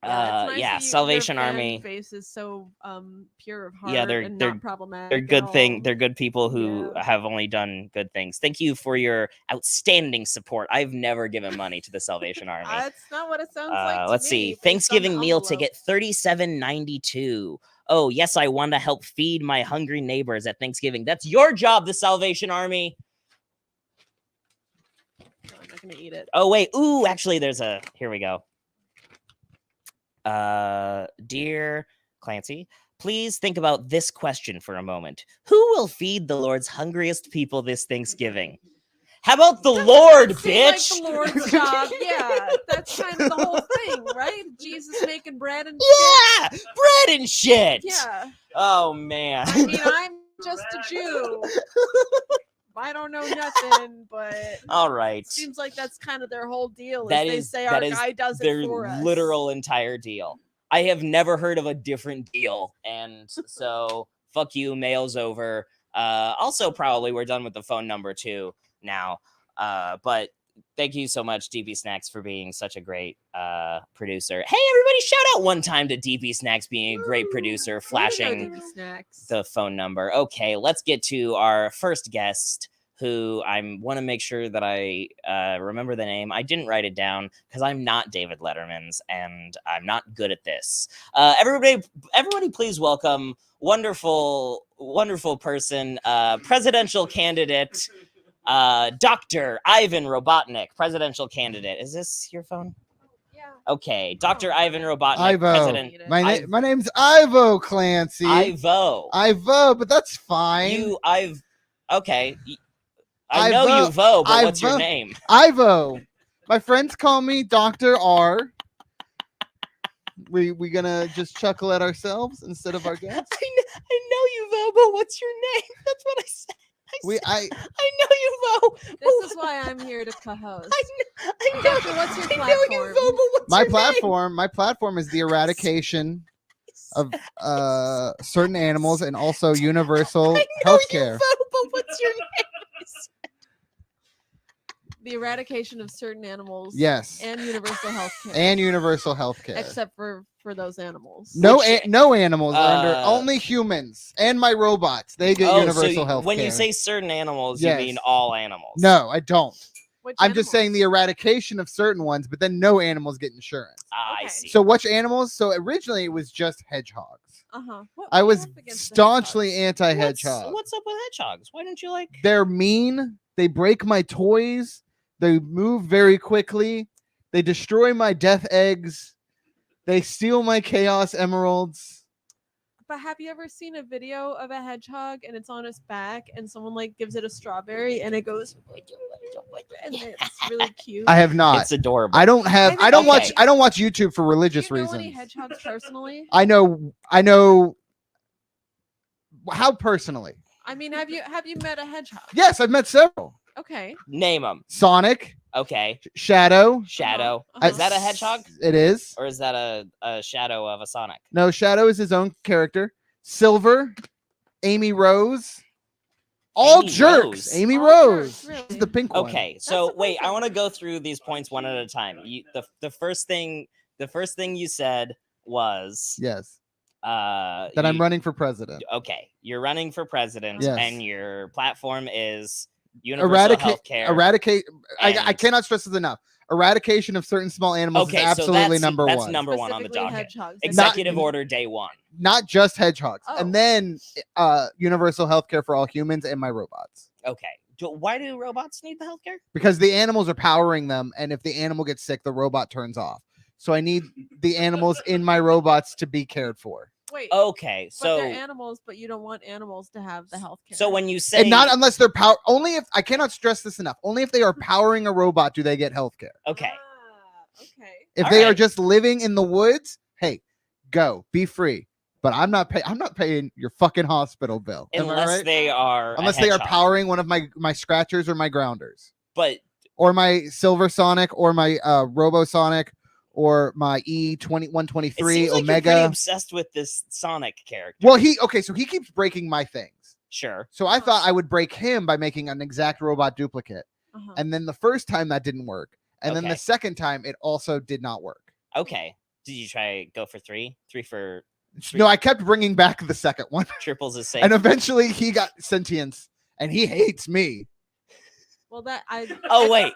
C: Nice
B: Salvation
C: your
B: Army
C: face is so pure of heart.
B: Yeah, they're
C: not problematic.
B: They're good thing. They're good people who have only done good things. Thank you for your outstanding support. I've never given money to the Salvation Army.
C: That's not what it sounds like.
B: Let's see. Thanksgiving meal ticket $37.92. Oh yes, I want to help feed my hungry neighbors at Thanksgiving. That's your job, the Salvation Army.
C: No, I'm not gonna eat it.
B: Oh wait. Ooh, actually, here we go. Dear Clancy, please think about this question for a moment. Who will feed the Lord's hungriest people this Thanksgiving? How about the Lord, bitch?
C: Like the Lord's job. Yeah, that's kind of the whole thing, right? Jesus making bread and
B: bread and shit.
C: Yeah.
B: Oh man.
C: I mean, I'm just a Jew. I don't know nothing, but
B: all right.
C: Seems like that's kind of their whole deal.
B: That
C: they
B: is
C: say
B: that
C: our
B: is
C: guy does
B: their
C: it for us.
B: literal entire deal. I have never heard of a different deal, and so fuck you, mail's over. Also, probably we're done with the phone number too now. But thank you so much, DP Snacks, for being such a great producer. Hey, everybody, shout out one time to DP Snacks being a great producer, flashing the phone number. Okay, let's get to our first guest, who I want to make sure that I remember the name. I didn't write it down because I'm not David Letterman's, and I'm not good at this. Everybody, please welcome wonderful person, presidential candidate, Dr. Ivan Robotnik, presidential candidate. Is this your phone?
C: Yeah.
B: Okay, Dr. Ivan Robotnik,
E: Ivo.
B: president.
E: My name's Ivo Clancy.
B: Ivo,
E: but that's fine.
B: Okay. I know you, Vo, but what's your name?
E: Ivo. My friends call me Dr. R. We gonna just chuckle at ourselves instead of our guests?
B: I know you, Vo, but what's your name? That's what I said. I know you, Vo.
C: This is why I'm here to co-host.
B: I know.
C: Doctor, what's your platform?
B: I know you, Vo, but what's your name?
E: My platform is the eradication of certain animals and also universal health care.
B: But what's your name?
C: The eradication of certain animals.
E: Yes.
C: And universal health care.
E: And universal health care.
C: Except for those animals.
E: No animals are under, only humans and my robots. They get universal health care.
B: When you say certain animals, you mean all animals.
E: No, I don't.
C: I'm
E: just saying the eradication of certain ones, but then no animals get insurance.
B: I see.
E: So which animals? So originally it was just hedgehogs.
C: Uh-huh.
E: I was staunchly anti-hedgehog.
B: What's up with hedgehogs? Why don't you like?
E: They're mean. They break my toys. They move very quickly. They destroy my death eggs. They steal my chaos emeralds.
C: But have you ever seen a video of a hedgehog and it's on its back and someone like gives it a strawberry and it goes and it's really cute?
E: I have not.
B: It's adorable.
E: I don't watch YouTube for religious
C: Do you know
E: reasons.
C: any hedgehogs personally?
E: I know how personally.
C: I mean, have you met a hedgehog?
E: Yes, I've met several.
C: Okay.
B: Name them.
E: Sonic.
B: Okay.
E: Shadow.
C: Uh-huh.
B: Is that a hedgehog?
E: It is.
B: Or is that a shadow of a Sonic?
E: No, Shadow is his own character. Silver. Amy Rose. All jerks. Amy Rose.
C: Really?
E: She's the pink one.
B: Okay, so wait, I want to go through these points one at a time. The first thing you said was
E: yes. That I'm running for president.
B: Okay, you're running for president,
E: yes.
B: And your platform is universal health care.
E: Eradicate. I cannot stress this enough. Eradication of certain small animals is absolutely number one.
B: That's number one on the docket. Executive order day one.
E: Not just hedgehogs, and then universal health care for all humans and my robots.
B: Okay. Why do robots need the health care?
E: Because the animals are powering them, and if the animal gets sick, the robot turns off. So I need the animals in my robots to be cared for.
C: Wait.
B: Okay, so
C: they're animals, but you don't want animals to have the health care.
B: So when you say,
E: and not unless they're only if I cannot stress this enough. Only if they are powering a robot do they get health care.
B: Okay.
C: Okay.
E: If they are just living in the woods, hey, go be free. But I'm not paying your fucking hospital bill
B: unless they are
E: powering one of my scratchers or my grounders.
B: Or
E: my Silver Sonic or my Robo Sonic. Or my E123
B: like
E: Omega.
B: You're pretty obsessed with this Sonic character.
E: Well, so he keeps breaking my things.
B: Sure.
E: So I thought I would break him by making an exact robot duplicate. And then the first time that didn't work. And then the second time it also did not work.
B: Okay. Did you try go for three? Three.
E: No, I kept bringing back the second one.
B: Triples is safe.
E: And eventually he got sentience and he hates me.
C: Well,
B: wait.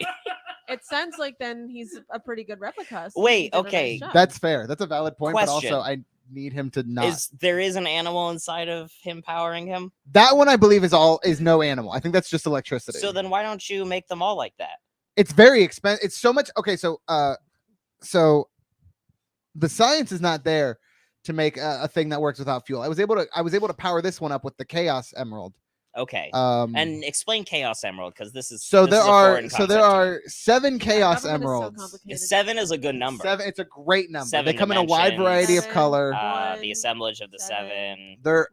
C: It sounds like then he's a pretty good replica. So
B: wait, okay.
E: That's fair. That's a valid point.
B: Question.
E: But also I need him to not.
B: There is an animal inside of him powering him?
E: That one I believe is no animal. I think that's just electricity.
B: So then why don't you make them all like that?
E: It's very expensive. It's so much. Okay, so the science is not there to make a thing that works without fuel. I was able to power this one up with the Chaos Emerald,
B: Okay. And explain Chaos Emerald, because this is
E: so
B: this
E: there
B: is a
E: are
B: foreign
E: so
B: concept
E: there
B: to me.
E: are 7 Chaos
C: government is so
E: Emeralds.
C: complicated.
B: 7 is a good number.
E: 7. It's a great number.
B: 7
E: They come in a wide
B: dimensions,
E: variety of
C: 7,
E: color.
C: one,
B: The assemblage of the 7.
E: They're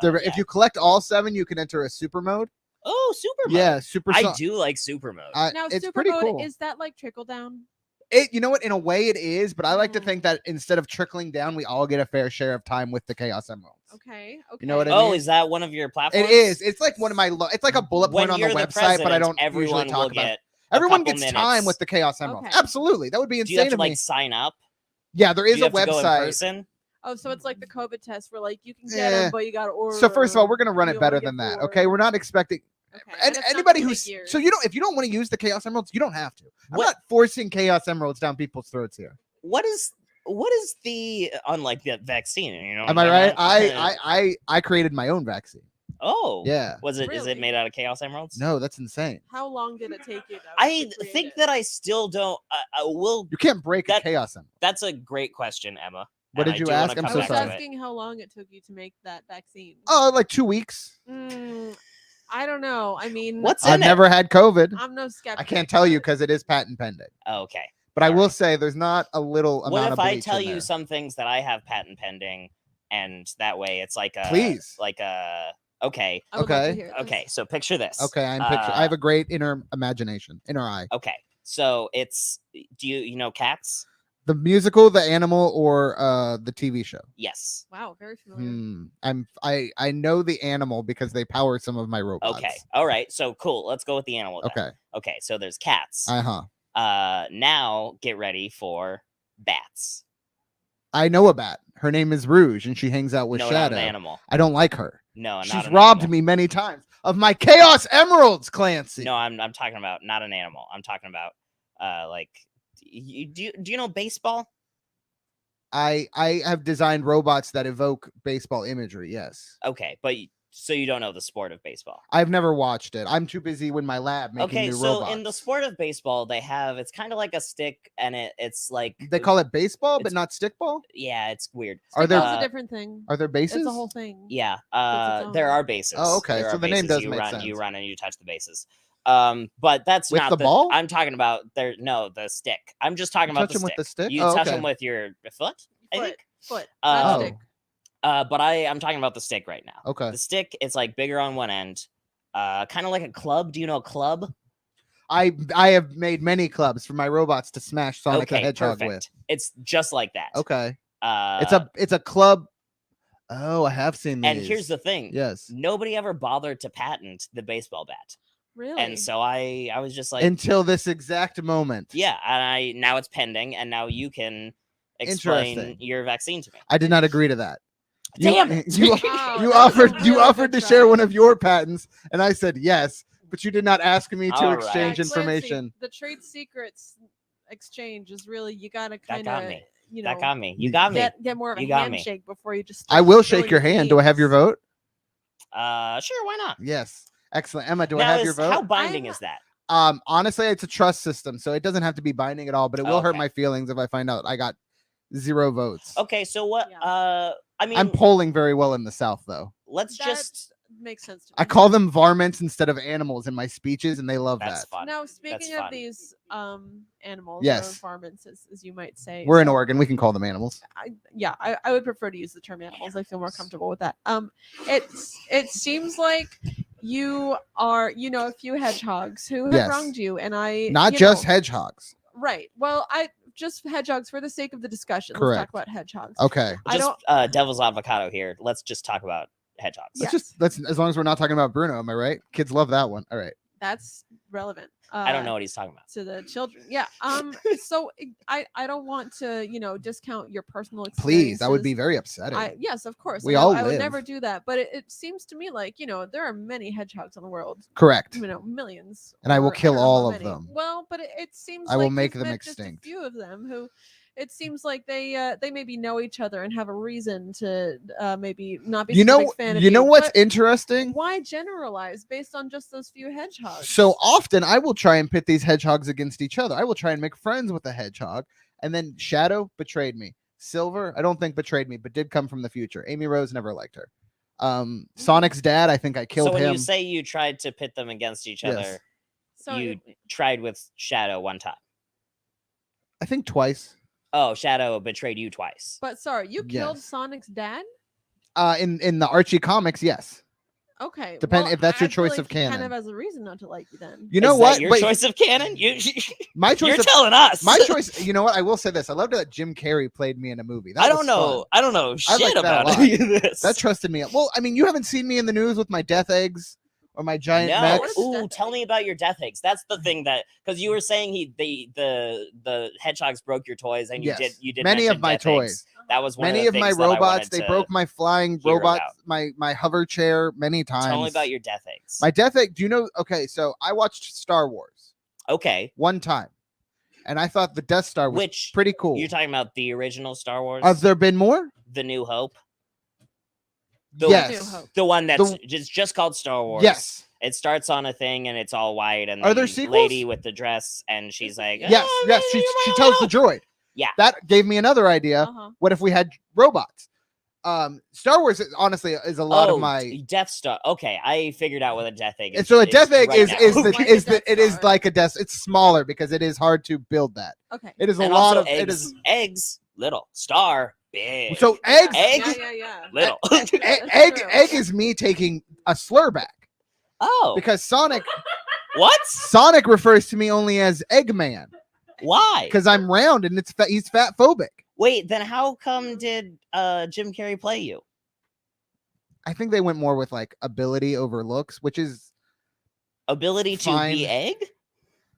B: Yeah.
E: if you collect all 7, you can enter a super mode.
B: Oh, super mode.
E: Yeah, super.
B: I do like super mode.
C: Now,
E: it's
C: super
E: pretty
C: mode,
E: cool.
C: is that like trickle down?
E: You know what? In a way, it is, but I like to think that instead of trickling down, we all get a fair share of time with the Chaos Emeralds.
C: Okay.
E: You know what I
B: Oh,
E: mean?
B: is that one of your platforms?
E: It is. It's like one of my. It's like a bullet point
B: When
E: on the
B: you're
E: website, but I
B: president,
E: don't usually
B: everyone
E: talk
B: will
E: about it.
B: get
E: Everyone
B: couple
E: gets
B: minutes.
E: time with the Chaos Emeralds.
C: Okay.
E: Absolutely, that would be
B: Do you have
E: insane
B: to
E: to me.
B: like sign up?
E: Yeah, there
B: Do
E: is
B: you
E: a
B: have to go in
E: website.
B: person?
C: Oh, so it's like the COVID test where like you can get them, but you got to order.
E: So first of all, we're gonna run
C: you
E: it
C: only
E: better
C: get
E: than that.
C: 4.
E: Okay, we're not expecting.
C: Okay.
E: And
C: it's not
E: anybody
C: gonna
E: who's
C: take years.
E: so if you don't want to use the Chaos Emeralds, you don't have to. I'm
B: What-
E: not forcing Chaos Emeralds down people's throats here.
B: What is the unlike the vaccine? You know?
E: Am I right? I created my own vaccine.
B: Oh.
E: Yeah.
B: Was it? Is
C: Really?
B: it made out of Chaos Emeralds?
E: No, that's insane.
C: How long did it take you? Though,
B: I
C: to create
B: think
C: it?
B: that I still don't. Will.
E: You can't break a
B: That-
E: Chaos Emerald.
B: That's a great question, Emma.
E: What
B: and
E: did
B: I
E: you
B: do wanna
E: ask? I'm
B: come
E: so
C: I was
B: back to
E: sorry.
B: it.
C: asking how long it took you to make that vaccine.
E: Oh, like 2 weeks.
C: I don't know. I mean,
B: What's in
E: I've
B: it?
E: never had COVID.
C: I'm no skeptic.
E: I can't tell you because it is patent pending.
B: Okay.
E: But I
B: All
E: will
B: right.
E: say there's not a little
B: What
E: amount
B: if
E: of
B: I
E: bleach
B: tell
E: in
B: you
E: there.
B: some things that I have patent pending, and that way it's like a
E: Please.
B: like a okay.
C: I would love to
E: Okay.
C: hear this.
B: Okay, so picture this.
E: Okay, I'm picturing. I have a great inner imagination, inner eye.
B: Okay, so it's do you know Cats?
E: The musical, the animal, or the TV show.
B: Yes.
C: Wow, very familiar.
E: I know the animal because they power some of my robots.
B: Okay. All right. So cool. Let's go with the animal. Then.
E: Okay.
B: Okay. So there's cats.
E: Uh-huh.
B: Now get ready for bats.
E: I know a bat. Her name is Rouge, and she hangs out with
B: No,
E: Shadow.
B: not an animal.
E: I don't like her.
B: No,
E: She's
B: not an
E: robbed
B: animal.
E: me many times of my Chaos Emeralds, Clancy.
B: No, I'm talking about not an animal. I'm talking about like do you know baseball?
E: I have designed robots that evoke baseball imagery. Yes.
B: Okay, but so you don't know the sport of baseball.
E: I've never watched it. I'm too busy with my lab making
B: Okay,
E: new
B: so
E: robots.
B: in the sport of baseball, they have it's kind of like a stick, and it's like
E: They call it baseball, but
B: it's-
E: not stickball.
B: yeah, it's weird.
E: Are there
C: That's a different thing.
E: are there bases?
C: It's a whole thing.
B: Yeah,
C: its
B: there
C: own-
B: are bases.
E: Oh, okay,
B: There
E: so
B: are
E: the name
B: bases.
E: does
B: you
E: make
B: run,
E: sense.
B: You run and you touch the bases. But that's
E: With
B: not
E: the ball?
B: I'm talking about the stick. I'm just talking about
E: Touch
B: the
E: them
B: stick.
E: with the stick?
B: You
E: Oh,
B: touch
E: okay.
B: them with your foot. I think.
C: Foot.
B: Oh.
C: Not stick.
B: But I'm talking about the stick right now.
E: Okay.
B: The stick is like bigger on one end, kind of like a club. Do you know a club?
E: I have made many clubs for my robots to smash Sonic the
B: Okay,
E: Hedgehog
B: perfect.
E: with.
B: It's just like that.
E: Okay.
B: Uh,
E: It's a club. Oh, I have seen these.
B: and here's the thing.
E: Yes.
B: Nobody ever bothered to patent the baseball bat,
C: Really?
B: and so I was just like,
E: Until this exact moment.
B: yeah, and now it's pending, and now you can explain
E: Interesting.
B: your vaccine to me.
E: I did not agree to that.
B: Damn it!
E: You,
C: Wow,
E: you
C: that was a
E: offered
C: really
E: to
C: good
E: share
C: try.
E: one of your patents, and I said yes, but you did not ask me to
B: All right.
E: exchange
C: Clancy,
E: information.
C: The trade secrets exchange is really you gotta
B: That
C: kind
B: got
C: of
B: me.
C: you know
B: That got me. You got me.
C: get more of a
B: You got me.
C: handshake before you just.
E: I will
C: start
E: shake your
C: spilling
E: hand. Do I have your
C: beans.
E: vote?
B: Sure, why not?
E: Yes. Excellent. Emma, do I
B: Now
E: have your vote?
B: how binding
C: I'm-
B: is that?
E: Honestly, it's a trust system, so it doesn't have to be binding at all, but it will hurt
B: Okay.
E: my feelings if I find out I got 0 votes.
B: Okay, so what?
C: Yeah.
B: I mean,
E: I'm polling very well in the South, though.
B: let's
C: That
B: just.
C: makes sense. To
E: I
C: me.
E: call them varmints instead of animals in my speeches, and they love
B: That's
E: that.
B: fun.
C: Now, speaking
B: fun.
C: of these animals
E: Yes.
C: or varmints, as you might say,
E: We're in
C: so
E: Oregon. We can call them animals.
C: I would prefer to use the term animals. I feel more comfortable with that. It seems like you are, a few hedgehogs who have
E: Yes.
C: wronged you, and I
E: Not
C: you
E: just
C: know,
E: hedgehogs.
C: right. Well, I just hedgehogs for the sake of the discussion. Let's
E: Correct.
C: talk about hedgehogs.
E: Okay.
C: I
B: Just devil's avocado here. Let's just talk about hedgehogs.
C: Yeah.
E: Let's as long as we're not talking about Bruno, am I right? Kids love that one. All right.
C: That's relevant.
B: I don't know what he's talking about.
C: To the children. Yeah. So I don't want to, discount your personal experiences.
E: Please, that would be very upsetting.
C: Yes, of course.
E: We
C: and
E: all
C: I would
E: live.
C: never do that. But it seems to me like, there are many hedgehogs in the world.
E: Correct.
C: Millions.
E: And I will
C: or
E: kill
C: don't know
E: all
C: how
E: of
C: many.
E: them.
C: Well, but it seems
E: I will
C: like
E: make
C: you've
E: them
C: met just
E: extinct.
C: a few of them who it seems like they maybe know each other and have a reason to maybe not be
E: You
C: such a
E: know,
C: big fan of
E: you know what's
C: but
E: interesting?
C: why generalize based on just those few hedgehogs?
E: So often I will try and pit these hedgehogs against each other. I will try and make friends with a hedgehog. And then Shadow betrayed me. Silver, I don't think betrayed me, but did come from the future. Amy Rose never liked her. Sonic's dad, I think I killed
B: So when
E: him.
B: you say you tried to pit them against each
E: Yes.
B: other,
C: So
B: you tried with Shadow one time.
E: I think twice.
B: Oh, Shadow betrayed you twice.
C: But sorry, you killed
E: Yes.
C: Sonic's dad?
E: In the Archie comics, yes.
C: Okay.
E: Depend if that's your
C: I feel
E: choice
C: like
E: of
C: he kind
E: canon.
C: of has a reason not to like you then.
E: You know
B: Is
E: what?
B: that your
E: But
B: choice of canon?
E: my choice.
B: You're
E: of,
B: telling us.
E: my choice. You know what? I will say this. I loved that Jim Carrey played me in a movie. That
B: I
E: was
B: don't know.
E: fun.
B: I don't know
E: I
B: shit
E: like that a
B: about
E: lot.
B: any of this.
E: That trusted me. Well, I mean, you haven't seen me in the news with my death eggs or my giant
B: No.
E: mechs.
C: What is
B: Ooh,
C: death
B: tell
C: egg?
B: me about your death eggs. That's the thing that because you were saying the hedgehogs broke your toys and
E: Yes.
B: you did
E: Many
B: mention
E: of my
B: death
E: toys.
B: eggs. That was one
E: Many
B: of, the
E: of my
B: things that I
E: robots.
B: wanted
E: They
B: to
E: broke my flying
B: hear
E: robots.
B: about.
E: My hover chair many times.
B: Tell me about your death eggs.
E: My death egg. Do you know? Okay, so I watched Star Wars
B: Okay,
E: one time, and I thought the Death Star was
B: which
E: pretty cool.
B: you're talking about the original Star Wars,
E: Has there been more?
B: The New Hope,
E: Yes.
C: New Hope.
B: the one that's
E: The-
B: just called Star Wars.
E: Yes.
B: It starts on a thing and it's all white and
E: Are there
B: the
E: sequels?
B: lady with the dress and she's like,
E: Yes.
B: "Oh,
E: Yes.
B: maybe
E: She
B: you
E: tells
B: might
E: the droid.
B: Yeah.
E: That gave me another idea.
C: Uh-huh.
E: What if we had robots? Star Wars honestly is a lot of
B: Oh,
E: my.
B: Death Star. Okay, I figured out what a death egg is.
E: So a death egg
B: right
E: is
B: now.
C: Like a Death
E: it is
C: Star.
E: like a death. It's smaller because it is hard to build that.
C: Okay.
E: It is a
B: and
E: lot
B: also
E: of
B: eggs,
E: it is.
B: eggs little, star big.
E: So eggs
B: Egg?
C: Yeah.
B: Little.
E: egg is me taking a slur back
B: Oh,
E: because Sonic
B: what?
E: refers to me only as Eggman
B: Why?
E: because I'm round and he's fat phobic.
B: Wait, then how come did Jim Carrey play you?
E: I think they went more with like ability over looks, which is
B: Ability to
E: Fine.
B: be egg?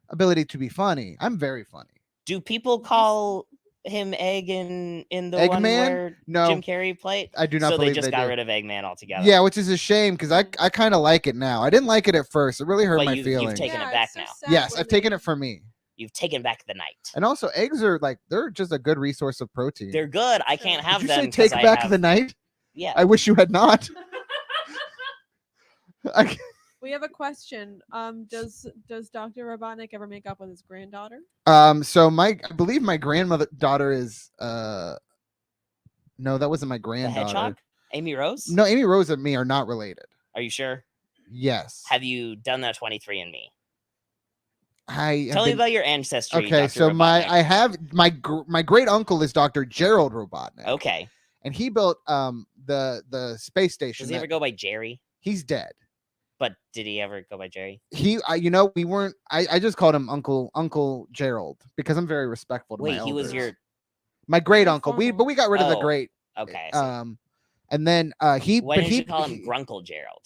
E: ability to be funny. I'm very funny.
B: Do people call him Egg in the one
E: Eggman?
B: where
E: No.
B: Jim Carrey played?
E: I do not
B: So they
E: believe
B: just
E: they
B: got
E: do.
B: rid of Eggman altogether.
E: Yeah, which is a shame because I kind of like it now. I didn't like it at first. It really hurt
B: But
E: my
B: you've
E: feelings.
B: taken it back now.
E: Yes, I've taken it for me.
B: You've taken back the night.
E: And also, eggs are like they're just a good resource of protein.
B: They're good. I can't have
E: Did you
B: them.
E: say take
B: 'cause I
E: back
B: have-
E: the night?
B: Yeah.
E: I wish you had not.
C: We have a question. Does Dr. Robotnik ever make up with his granddaughter?
E: So I believe my daughter is no, that wasn't my
B: The
E: granddaughter.
B: hedgehog? Amy Rose?
E: No, Amy Rose and me are not related.
B: Are you sure?
E: Yes.
B: Have you done that 23andMe?
E: I have
B: Tell me
E: been-
B: about your ancestry.
E: Okay,
B: Dr.
E: so
B: Robotnik.
E: I have my great uncle is Dr. Gerald Robotnik.
B: Okay.
E: And he built the space station.
B: Does he ever go by Jerry?
E: He's dead.
B: But did he ever go by Jerry?
E: We weren't. I just called him Uncle Gerald because I'm very respectful to my
B: Wait, he was
E: elders.
B: your
E: my great
C: Very
E: uncle.
C: formal.
E: But we got rid of the
B: Oh,
E: great.
B: okay. I see.
E: And then
B: Why
E: but
B: didn't
E: he
B: you call him Grunkle Gerald?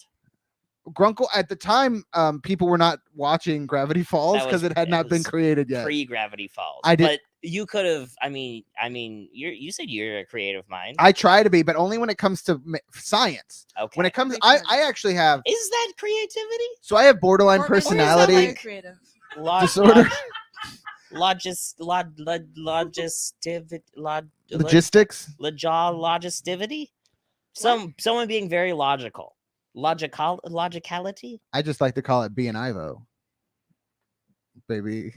E: Grunkle at the time. People were not watching Gravity Falls
B: That
E: because
B: was-
E: it had
B: it
E: not been
B: was
E: created yet.
B: Pre-Gravity Falls.
E: I did-
B: But you could have. I mean, you said you're a creative mind.
E: I try to be, but only when it comes to science.
B: Okay.
E: When it comes,
C: Creativity.
E: I actually have.
B: Is that creativity?
E: So I have borderline
C: Or maybe it's not
E: personality
C: very creative.
E: disorder. Logistics.
B: Logistivity? Someone being very logical. Logicality?
E: I just like to call it being Ivo. Baby.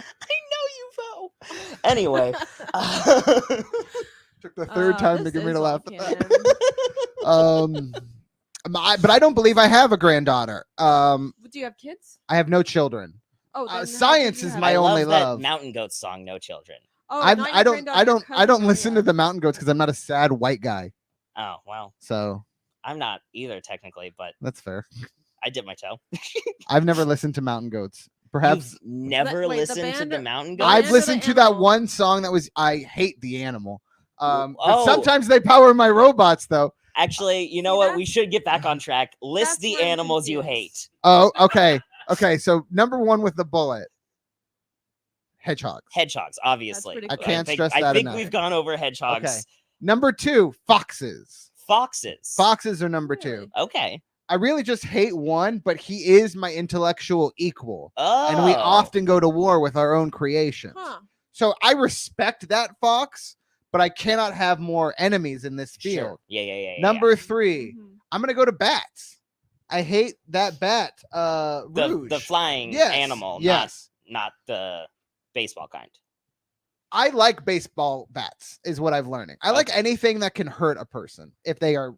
B: I know you vote. Anyway.
E: Took the third time to
C: This
E: get me
C: is
E: to
C: all
E: laugh.
C: canon.
E: But I don't believe I have a granddaughter.
C: Do you have kids?
E: I have no children.
C: Oh, then how
E: science
C: could you
E: is
C: have-
E: my
B: I
E: only
B: love that
E: love.
B: Mountain Goats song, No Children.
C: Oh,
E: I
C: not your granddaughter, your
E: I don't
C: cousin
E: listen to
C: Maria.
E: the Mountain Goats because I'm not a sad white guy.
B: Oh, well,
E: So
B: I'm not either technically, but
E: that's fair.
B: I dipped my toe.
E: I've never listened to Mountain Goats. Perhaps
B: You've never
C: Wait, the
B: listened to
C: band
B: the
C: or-
B: Mountain
C: the
B: Goats?
C: band
E: I've
C: or
E: listened
C: the
E: to that
C: animal?
E: one song that was I hate the animal. But
B: Oh.
E: sometimes they power my robots though.
B: Actually, you know
C: See,
B: what?
C: that's-
B: We should get back on track. List
C: that's
B: the
C: where I'm
B: animals you
C: confused.
B: hate.
E: Oh, okay. Okay, so number one with the bullet. Hedgehogs.
B: Hedgehogs, obviously.
C: pretty
E: I
C: cool.
E: can't
B: think,
E: stress
B: I
E: that
B: think
E: enough.
B: we've gone over hedgehogs.
E: Okay. Number two, foxes.
B: Foxes.
E: Foxes are number two.
C: Really?
B: Okay.
E: I really just hate one, but he is my intellectual equal.
B: Oh.
E: And we often go to war with our own creations.
C: Huh.
E: So I respect that fox, but I cannot have more enemies in this field.
B: Sure. Yeah.
E: Number three,
C: Mhm.
E: I'm gonna go to bats. I hate that bat. Rouge.
B: The flying
E: Yes,
B: animal,
E: yes.
B: not the baseball kind.
E: I like baseball bats, is what I'm learning. I like anything that can hurt a person if they are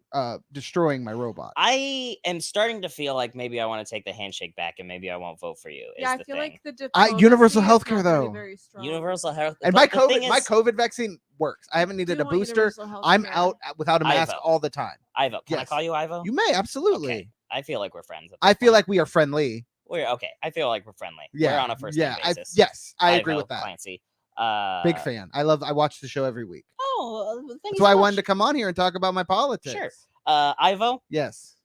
E: destroying my robot.
B: I am starting to feel like maybe I want to take the handshake back, and maybe I won't vote for you.
C: Yeah, I feel like the
E: universal healthcare though.
C: Very strong.
B: Universal health,
E: and my COVID vaccine works. I haven't needed a booster. I'm out without a mask all the time.
B: Ivo, can I call you Ivo?
E: You may, absolutely.
B: Okay. I feel like we're friends.
E: I feel like we are friendly.
B: We're okay. I feel like we're friendly.
E: Yeah,
B: we're on a first name basis.
E: Yes, I
B: Ivo,
E: agree with that.
B: Clancy.
E: Big fan. I watch the show every week.
B: Oh,
E: that's why I wanted to come on here and talk about my politics.
B: Sure. Ivo?
E: Yes.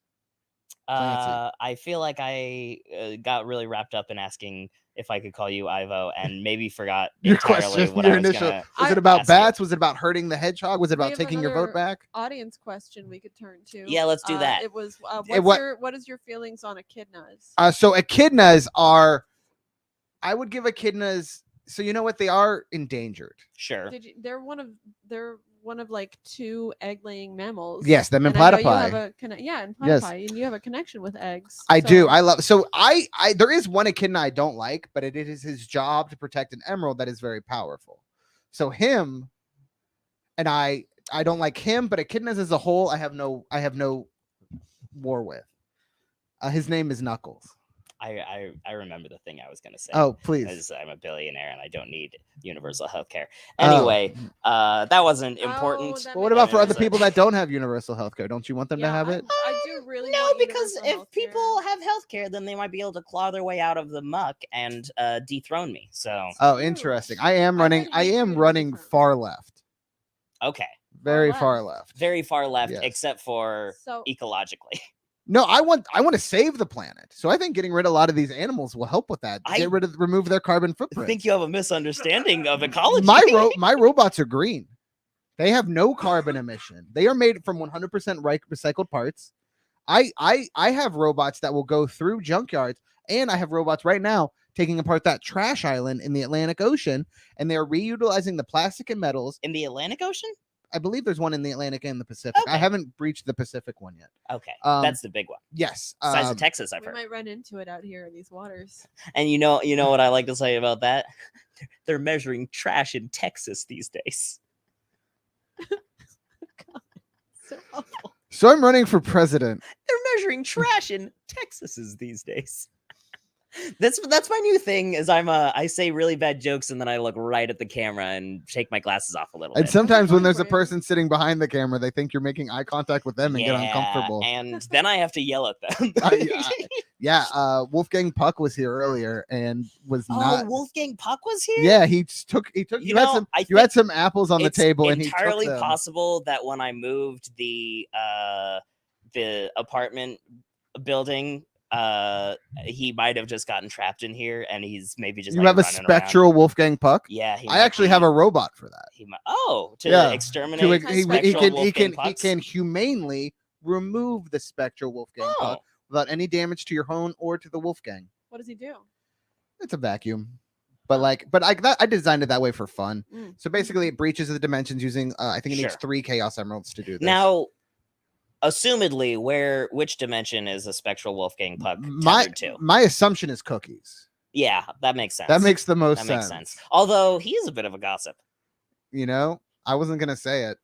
B: I feel like I got really wrapped up in asking if I could call you Ivo, and maybe forgot
E: your
B: entirely
E: question.
B: what
E: Your
B: I was
E: initial
B: gonna
E: was it about bats?
B: you.
E: Was it about hurting the hedgehog? Was it about taking your vote back?
C: Audience question we could turn to.
B: Yeah, let's do that.
C: It was what is your feelings on echidnas?
E: So echidnas are, I would give echidnas. So you know what? They are endangered.
B: Sure.
C: They're one of like 2 egg-laying mammals.
E: Yes, them and platypi.
C: And platypi, and you have a connection with eggs.
E: I do. I love. So I there is one echidna I don't like, but it is his job to protect an emerald that is very powerful. So him, and I don't like him, but echidnas as a whole, I have no war with. His name is Knuckles.
B: I remember the thing I was going to say.
E: Oh, please.
B: I'm a billionaire and I don't need universal health care. Anyway, that wasn't important.
E: But what about for other people that don't have universal health care? Don't you want them to have it?
C: I do really
B: no, because if people have health care, then they might be able to claw their way out of the muck and dethrone me. So.
E: Oh, interesting. I am running far left.
B: Okay.
E: Very far left.
B: Very far left, except for ecologically.
E: No, I want to save the planet. So I think getting rid of a lot of these animals will help with that. Remove their carbon footprint.
B: I think you have a misunderstanding of ecology.
E: My robots are green. They have no carbon emission. They are made from 100% recycled parts. I have robots that will go through junkyards, and I have robots right now taking apart that trash island in the Atlantic Ocean, and they're reutilizing the plastic and metals.
B: In the Atlantic Ocean?
E: I believe there's one in the Atlantic and the Pacific. Okay. I haven't breached the Pacific one yet.
B: Okay, that's the big one.
E: Yes,
B: size of Texas.
C: We might run into it out here in these waters.
B: And you know what I like to say about that? They're measuring trash in Texas these days.
C: God, so awful.
E: So I'm running for president.
B: They're measuring trash in Texas these days. That's my new thing. Is I say really bad jokes and then I look right at the camera and take my glasses off a little.
E: And
B: bit.
E: Sometimes when there's a person sitting behind the camera, they think you're making eye contact with them and get uncomfortable.
B: And then I have to yell at them.
E: Wolfgang Puck was here earlier and was not.
B: Wolfgang Puck was here.
E: Yeah, he took. You had some apples on the table, and he took them.
B: It's entirely possible that when I moved the apartment building. He might have just gotten trapped in here, and he's maybe just.
E: You have a spectral
B: around.
E: Wolfgang Puck.
B: Yeah,
E: I actually have a robot for that.
B: Exterminate.
E: He can humanely remove the spectral Wolfgang Puck without any damage to your home or to the Wolfgang.
C: What does he do?
E: It's a vacuum, I designed it that way for fun. So basically, it breaches the dimensions using. I think it needs 3 Chaos Emeralds to do this.
B: Now. Assumedly, which dimension is a spectral Wolfgang Puck tethered to?
E: My assumption is cookies.
B: Yeah, that makes sense.
E: That makes the most sense.
B: Makes sense. Although he is a bit of a gossip.
E: I wasn't gonna say it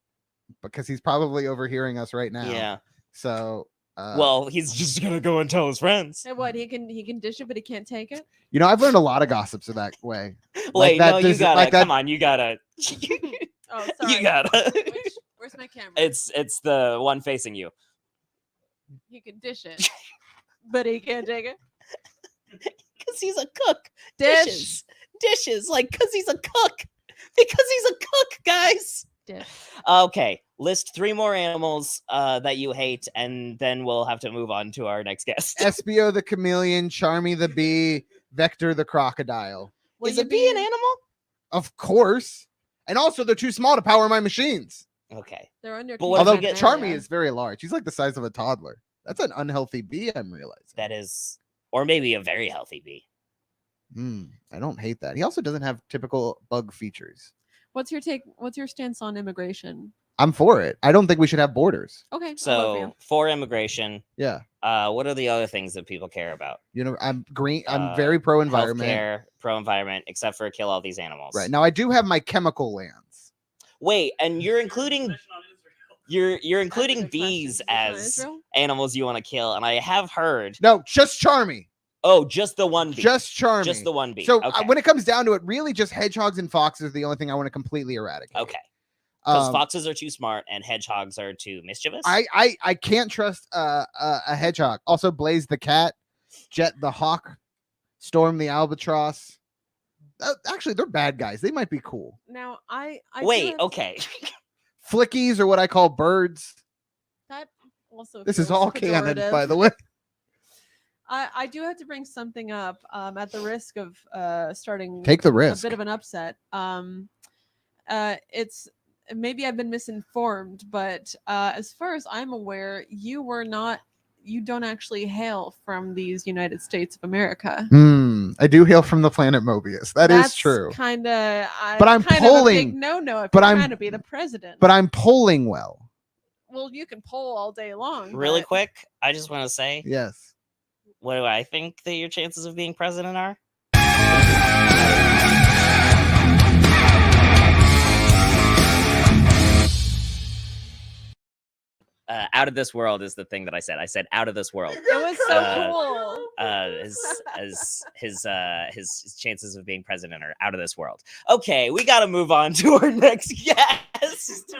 E: because he's probably overhearing us right now.
B: Yeah.
E: So.
B: Well, he's just gonna go and tell his friends.
C: And what he can dish it, but he can't take it.
E: I've learned a lot of gossips that way.
B: Wait, you gotta come on. You gotta.
C: Oh, sorry.
B: You gotta.
C: Where's my camera?
B: It's the one facing you.
C: He can dish it, but he can't take it.
B: Because he's a cook.
C: Dishes,
B: because he's a cook. Because he's a cook, guys.
C: Dish.
B: Okay, list 3 more animals that you hate, and then we'll have to move on to our next guest.
E: Espio the chameleon, Charmy the bee, Vector the crocodile.
B: Is a bee an animal?
E: Of course. And also, they're too small to power my machines.
B: Okay.
C: They're under.
E: Although Charmy is very large. He's like the size of a toddler. That's an unhealthy bee, I'm realizing.
B: That is, or maybe a very healthy bee.
E: I don't hate that. He also doesn't have typical bug features.
C: What's your take? What's your stance on immigration?
E: I'm for it. I don't think we should have borders.
C: Okay.
B: So for immigration,
E: Yeah.
B: what are the other things that people care about?
E: I'm green. I'm very pro environment.
B: Healthcare, pro environment, except for kill all these animals.
E: Right now, I do have my chemical lands.
B: Wait, and you're including bees as animals you want to kill, and I have heard.
E: No, just Charmy.
B: Oh, just the one bee.
E: Just Charmy.
B: Just the one bee.
E: So
B: okay.
E: When it comes down to it, really just hedgehogs and foxes are the only thing I want to completely eradicate.
B: Okay. Because foxes are too smart and hedgehogs are too mischievous.
E: I can't trust a hedgehog. Also, Blaze the cat, Jet the hawk, Storm the albatross. Actually, they're bad guys. They might be cool.
C: Now, I
B: wait. Okay.
E: Flickies are what I call birds.
C: That also.
E: This is all canon, by the way.
C: I do have to bring something up at the risk of starting.
E: Take the risk.
C: A bit of an upset. It's maybe I've been misinformed, but as far as I'm aware, you don't actually hail from these United States of America.
E: I do hail from the planet Mobius. That's true.
C: Kind of.
E: But I'm polling.
C: A big no. If you're trying to be the president.
E: But I'm polling well.
C: Well, you can poll all day long.
B: Really quick, I just want to say.
E: Yes.
B: What do I think that your chances of being president are? Out of this world is the thing that I said. I said out of this world.
C: It was so
B: cool. His chances of being president are out of this world. Okay, we got to move on to our next guest.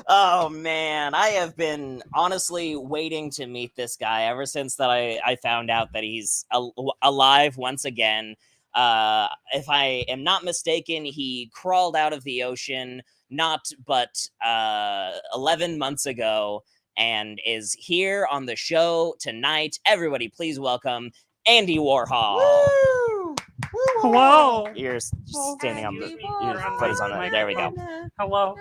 B: Oh man, I have been honestly waiting to meet this guy ever since that I found out that he's alive once again. If I am not mistaken, he crawled out of the ocean but 11 months ago and is here on the show tonight. Everybody, please welcome Andy Warhol.
E: Woo!
D: Hello.
B: You're standing on the your foot is on it. There we go.
D: Hello.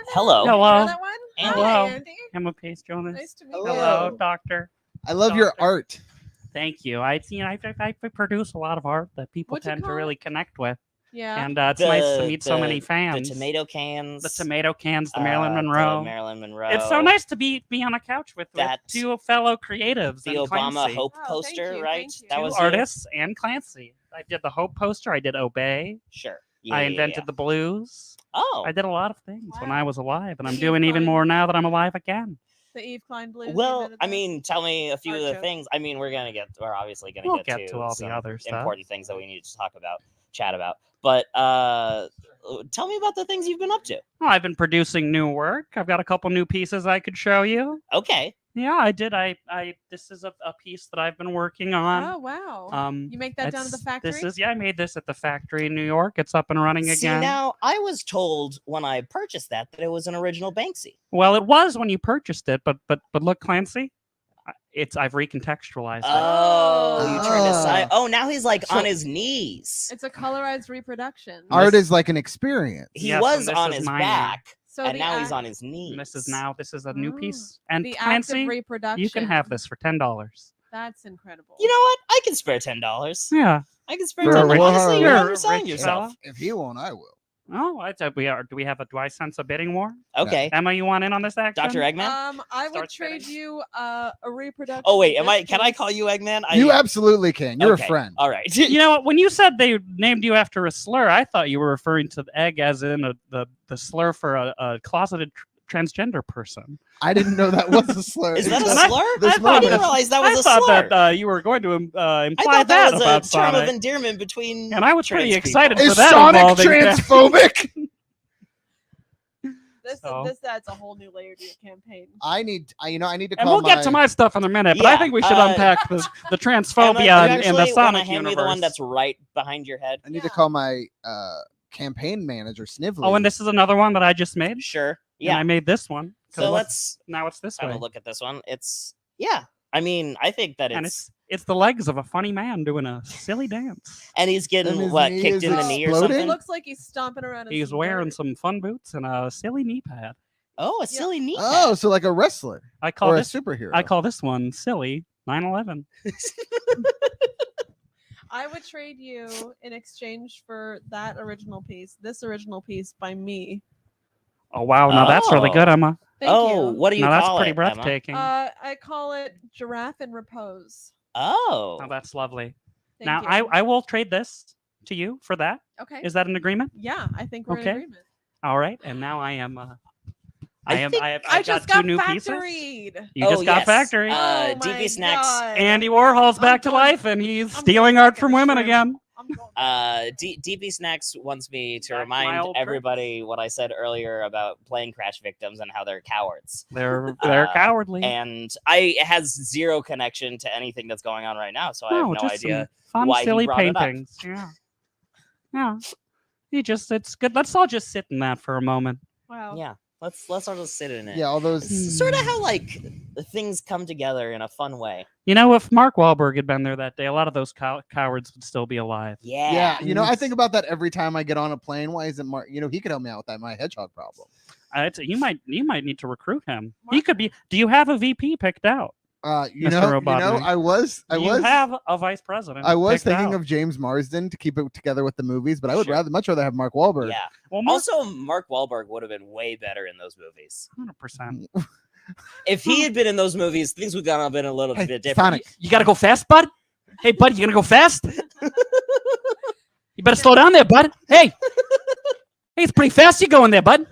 B: Hello.
D: Hello.
C: That one?
B: Andy.
D: Hello.
C: Andy.
D: Emma Pace Jonas.
C: Nice to meet
E: Hello.
C: you.
D: Hello, doctor.
E: I love your
D: Doctor.
E: art.
D: Thank you. I produce a lot of art that people
C: What'd you
D: tend to
C: call
D: really connect with,
C: Yeah.
D: and it's nice to meet so many fans.
B: The tomato cans.
D: The tomato cans, the Marilyn Monroe.
B: The Marilyn Monroe.
D: It's so nice to be on a couch with
B: That-
D: two fellow creatives.
B: The
D: and
B: Obama
D: Clancy.
B: Hope
C: Oh, thank
B: poster,
C: you,
B: right?
C: thank you.
B: That
D: Two
B: was you?
D: artists and Clancy. I did the Hope poster. I did Obey.
B: Sure.
D: I invented the blues.
B: Oh.
D: I did a lot of things when
C: Wow.
D: I was alive, and I'm
C: Eve
D: doing even
C: Klein.
D: more now that I'm alive again.
C: The Eve Klein Blues.
B: Well, I mean, tell me a few
C: Art
B: of the
C: joke.
B: things. I mean, we're obviously gonna
D: We'll
B: get
D: get to all the
B: some
D: other stuff.
B: important things that we need to chat about. But tell me about the things you've been up to.
D: Well, I've been producing new work. I've got a couple new pieces I could show you.
B: Okay.
D: Yeah, I did. This is a piece that I've been working on.
C: Oh wow. You make that down at the factory?
D: I made this at the factory in New York. It's up and running
B: See,
D: again.
B: now I was told when I purchased that it was an original Banksy.
D: Well, it was when you purchased it, but look, Clancy, I've recontextualized it.
B: Oh, you turned
E: Ah.
B: aside. Oh, now he's like
E: So-
B: on his knees.
C: It's a colorized reproduction.
E: Art is like an experience.
B: He
D: Yes,
B: was
D: and this
B: on
D: is
B: his
D: mine.
B: back,
C: So
B: and
C: the
B: now he's
C: act-
B: on his knees.
D: And this is a new
C: Oh,
D: piece. And
C: the act of
D: Clancy,
C: reproduction.
D: you can have this for $10.
C: That's incredible.
B: You know what? I can spare $10.
D: Yeah.
B: I can spare
E: For a
B: $10.
E: rich-
B: Honestly, you're
D: for a
B: underselling
D: rich
B: yourself.
E: If you won't, I will.
D: Oh, do I sense a bidding war?
B: Okay,
D: Emma, you want in on this action?
B: Dr. Eggman.
C: I would
D: Start
C: trade
D: spinning.
C: you a reproduction.
B: Oh wait,
C: of this
B: Can I
C: piece.
B: call you Eggman?
E: You absolutely can. You're
B: Okay,
E: a friend.
B: All right.
D: You know what? When you said they named you after a slur, I thought you were referring to the egg as in the slur for a closeted transgender person.
E: I didn't know that was a slur.
B: Is that a
E: until
B: slur?
E: this
D: I thought
B: I
E: moment.
B: didn't realize that was
D: I
B: a
D: thought
B: slur.
D: that you were going to
B: I
D: imply
B: thought that was a
D: about
B: term
D: Sonic.
B: of endearment between.
D: And I was pretty
B: trans
D: excited
B: people.
D: for
E: Is
D: that
E: Sonic
D: involving that.
E: transphobic?
D: So-
C: This adds a whole new layer to your campaign.
E: I need to
D: And
E: call
D: we'll get to my stuff in a minute, but I
B: Yeah,
D: think we should unpack the
B: Emma,
D: transphobia
B: you
D: in
B: actually
D: the
B: wanna
D: Sonic
B: hand
D: universe.
B: me the one that's right behind your head.
E: I need to
C: Yeah.
E: call my campaign manager, Snively.
D: Oh, and this is another one that I just made.
B: Sure.
D: And
B: Yeah.
D: I made this one. 'Cause
B: So
D: look,
B: let's
D: now it's this
B: have
D: way.
B: a look at this one. I mean, I think that
D: And
B: it's
D: it's the legs of a funny man doing a silly dance.
B: and he's getting
E: And his
B: what
E: knee
B: kicked
E: is
B: in the knee or
E: exploding?
C: It
B: something.
C: looks like he's stomping around. in
D: He's
C: some
D: wearing
C: dirt.
D: some fun boots and a silly knee pad.
B: Oh, a silly knee.
E: Oh, so like a wrestler
D: I call
E: or a
D: this
E: superhero.
D: I call this one silly 9/11.
C: I would trade you in exchange for that original piece, this original piece by me,
D: Oh wow, now that's really good, Emma.
C: Thank you.
B: What do you
D: now
B: call
D: that's pretty
B: it,
D: breathtaking.
C: I call it giraffe in repose.
B: Oh,
D: that's lovely.
C: Thank
D: Now
C: you.
D: I will trade this to you for that.
C: Okay.
D: Is that an agreement?
C: Yeah, I think we're in agreement.
D: All right, and now I am. I
C: I
D: got
C: just
D: two
C: got
D: new
C: factoried.
D: pieces. You just got factory.
C: Oh
B: DB
C: my
B: Snacks.
C: God.
D: Andy Warhol's back to life, and he's stealing art from women again.
B: DB Snacks wants me to remind everybody what I said earlier about plane crash victims and how they're cowards.
D: They're cowardly,
B: and it has zero connection to anything that's going on right now, so I have no idea
D: fun,
B: why
D: silly
B: he brought
D: paintings.
B: It up.
D: Yeah. It's good. Let's all just sit in that for a moment.
C: Wow.
B: Yeah. Let's all just sit in it.
E: Yeah, all those
B: It's sort of how like things come together in a fun way.
D: You know, if Mark Wahlberg had been there that day, a lot of those cowards would still be alive.
B: Yeah.
E: You know, I think about that every time I get on a plane. Why isn't Mark? You know, he could help me out with my hedgehog problem.
D: You might need to recruit him. He could be. Do you have a VP picked out?
E: You know, I was
D: have a vice president.
E: I was thinking of James Marsden to keep it together with the movies, but I would much rather have Mark Wahlberg.
B: Yeah. Well, also Mark Wahlberg would have been way better in those movies.
D: 100%.
B: If he had been in those movies, things would have been a little bit different.
E: Sonic.
D: You got to go fast, bud. Hey, bud, you gonna go fast? You better slow down there, bud. Hey, it's pretty fast you going there, bud.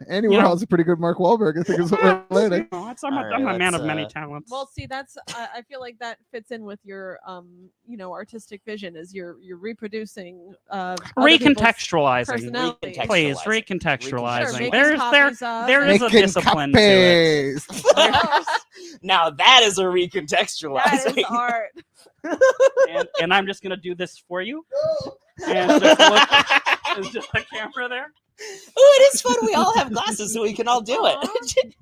E: Andy Warhol's a pretty good Mark Wahlberg. I think is what we're relating.
D: I'm a man of many talents.
C: Well, see, that's I feel like that fits in with your artistic vision. Is you're reproducing
D: recontextualizing. Please recontextualizing.
C: Sure,
D: there is a discipline to it.
B: Now that is a recontextualizing.
C: That is art.
D: and I'm just gonna do this for you. And just look, there's just a camera there.
B: Oh, it is fun. We all have glasses, so we can all do it.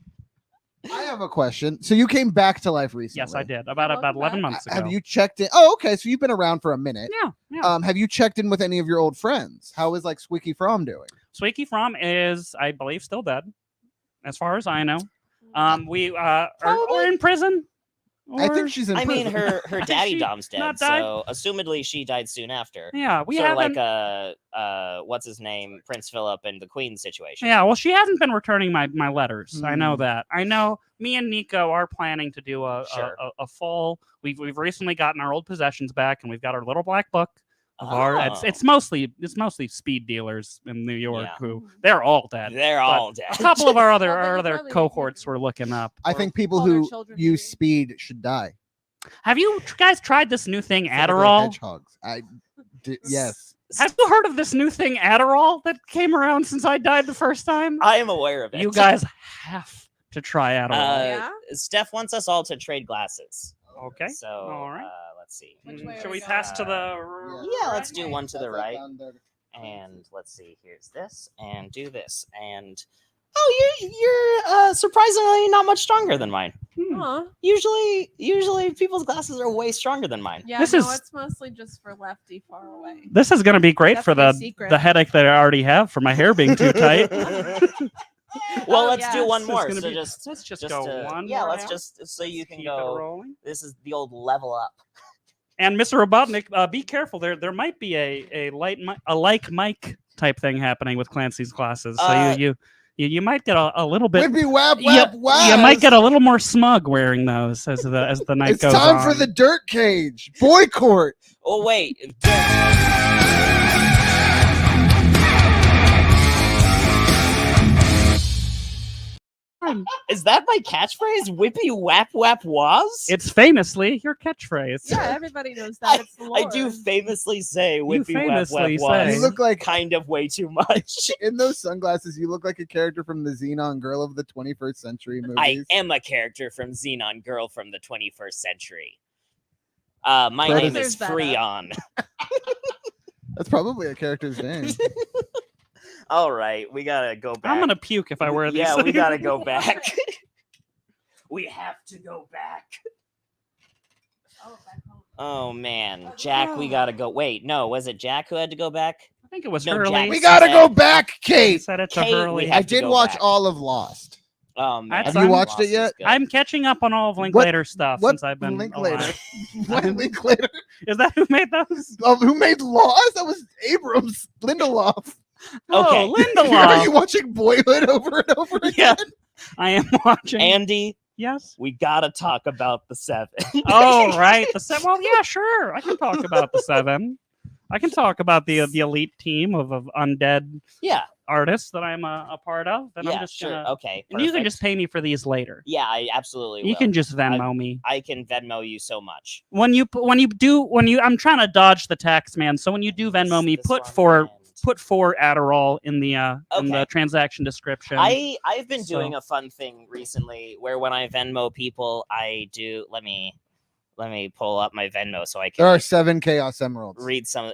E: I have a question. So you came back to life recently?
D: Yes, I did. About 11 months ago.
E: Have you checked in? Oh, okay. So you've been around for a minute.
D: Yeah.
E: Have you checked in with any of your old friends? How is like Squeaky Fromm doing?
D: Squeaky Fromm is, I believe, still dead, as far as I know. We are in prison.
E: I think she's in prison.
B: I mean, her daddy Dom's dead, so assumedly she died soon after.
D: Yeah, we
B: sort
D: haven't
B: of like what's his name, Prince Philip and the Queen situation.
D: Yeah, well, she hasn't been returning my letters. I know that. I know. Me and Nico are planning to do a full. We've recently gotten our old possessions back, and we've got our little black book. It's mostly speed dealers in New York who they're all dead.
B: They're all dead.
D: A couple of our other cohorts we're looking up.
E: I think people who use speed should die.
D: Have you guys tried this new thing, Adderall?
E: Hedgehogs. Yes.
D: Have you heard of this new thing, Adderall, that came around since I died the first time?
B: I am aware of it.
D: You guys have to try Adderall.
B: Steph wants us all to trade glasses.
D: Okay.
B: So,
D: all right.
B: Let's see.
D: Should we pass to the?
B: Yeah, let's do one to the right. And let's see. Here's this, and do this, and you're surprisingly not much stronger than mine. Usually people's glasses are way stronger than mine.
C: Yeah, it's mostly just for lefty far away.
D: This is going to be great for the headache that I already have for my hair being too tight.
B: Well, let's do one more. So
D: let's just go one.
B: Yeah, let's just so you can go. This is the old level up.
D: And Mr. Robotnik, be careful. There might be a like mic type thing happening with Clancy's glasses. So you might get a little bit.
E: Whippy wap wap wap.
D: You might get a little more smug wearing those as the night goes on.
E: It's time for the dirt cage boy court.
B: Oh wait. Is that my catchphrase? Whippy wap wap was?
D: It's famously your catchphrase.
C: Yeah, everybody knows that. It's the Lord.
B: I do famously say whippy wap wap was.
E: You look like
B: kind of way too much.
E: In those sunglasses, you look like a character from the Xenon Girl of the 21st Century movies.
B: I am a character from Xenon Girl from the 21st Century. My name is Freon.
E: That's probably a character's name.
B: All right, we gotta go back.
D: I'm gonna puke if I wear these.
B: Yeah, we gotta go back. We have to go back. Oh man, Jack, we gotta go. Wait, no, was it Jack who had to go back?
D: I think it was Hurley.
E: We gotta go back, Kate.
B: I
E: did watch all of Lost.
B: Man.
E: Have you watched it yet?
D: I'm catching up on all of Linklater stuff since I've been
E: Linklater? What Linklater?
D: Is that who made those?
E: Who made Lost? That was Abrams. Lindelof.
B: Okay.
D: Oh, Lindelof.
E: Are you watching Boyhood over and over again?
D: Yeah. I am watching.
B: Andy,
D: yes.
B: we gotta talk about the 7.
D: Oh, right. The 7. Well, yeah, sure. I can talk about the 7. I can talk about the elite team of undead
B: Yeah.
D: artists that I'm a part of. And I'm just
B: sure.
D: gonna.
B: Okay.
D: And you can
B: perfect.
D: just pay me for these later.
B: Yeah, I absolutely will.
D: You can just Venmo me.
B: I can Venmo you so much.
D: I'm trying to dodge the tax, man. So when you do Venmo me, put 4 Adderall in the transaction description.
B: I've been doing a fun thing recently where when I Venmo people, I do let me pull up my Venmo so I can.
E: There are 7 Chaos Emeralds.
B: Read some.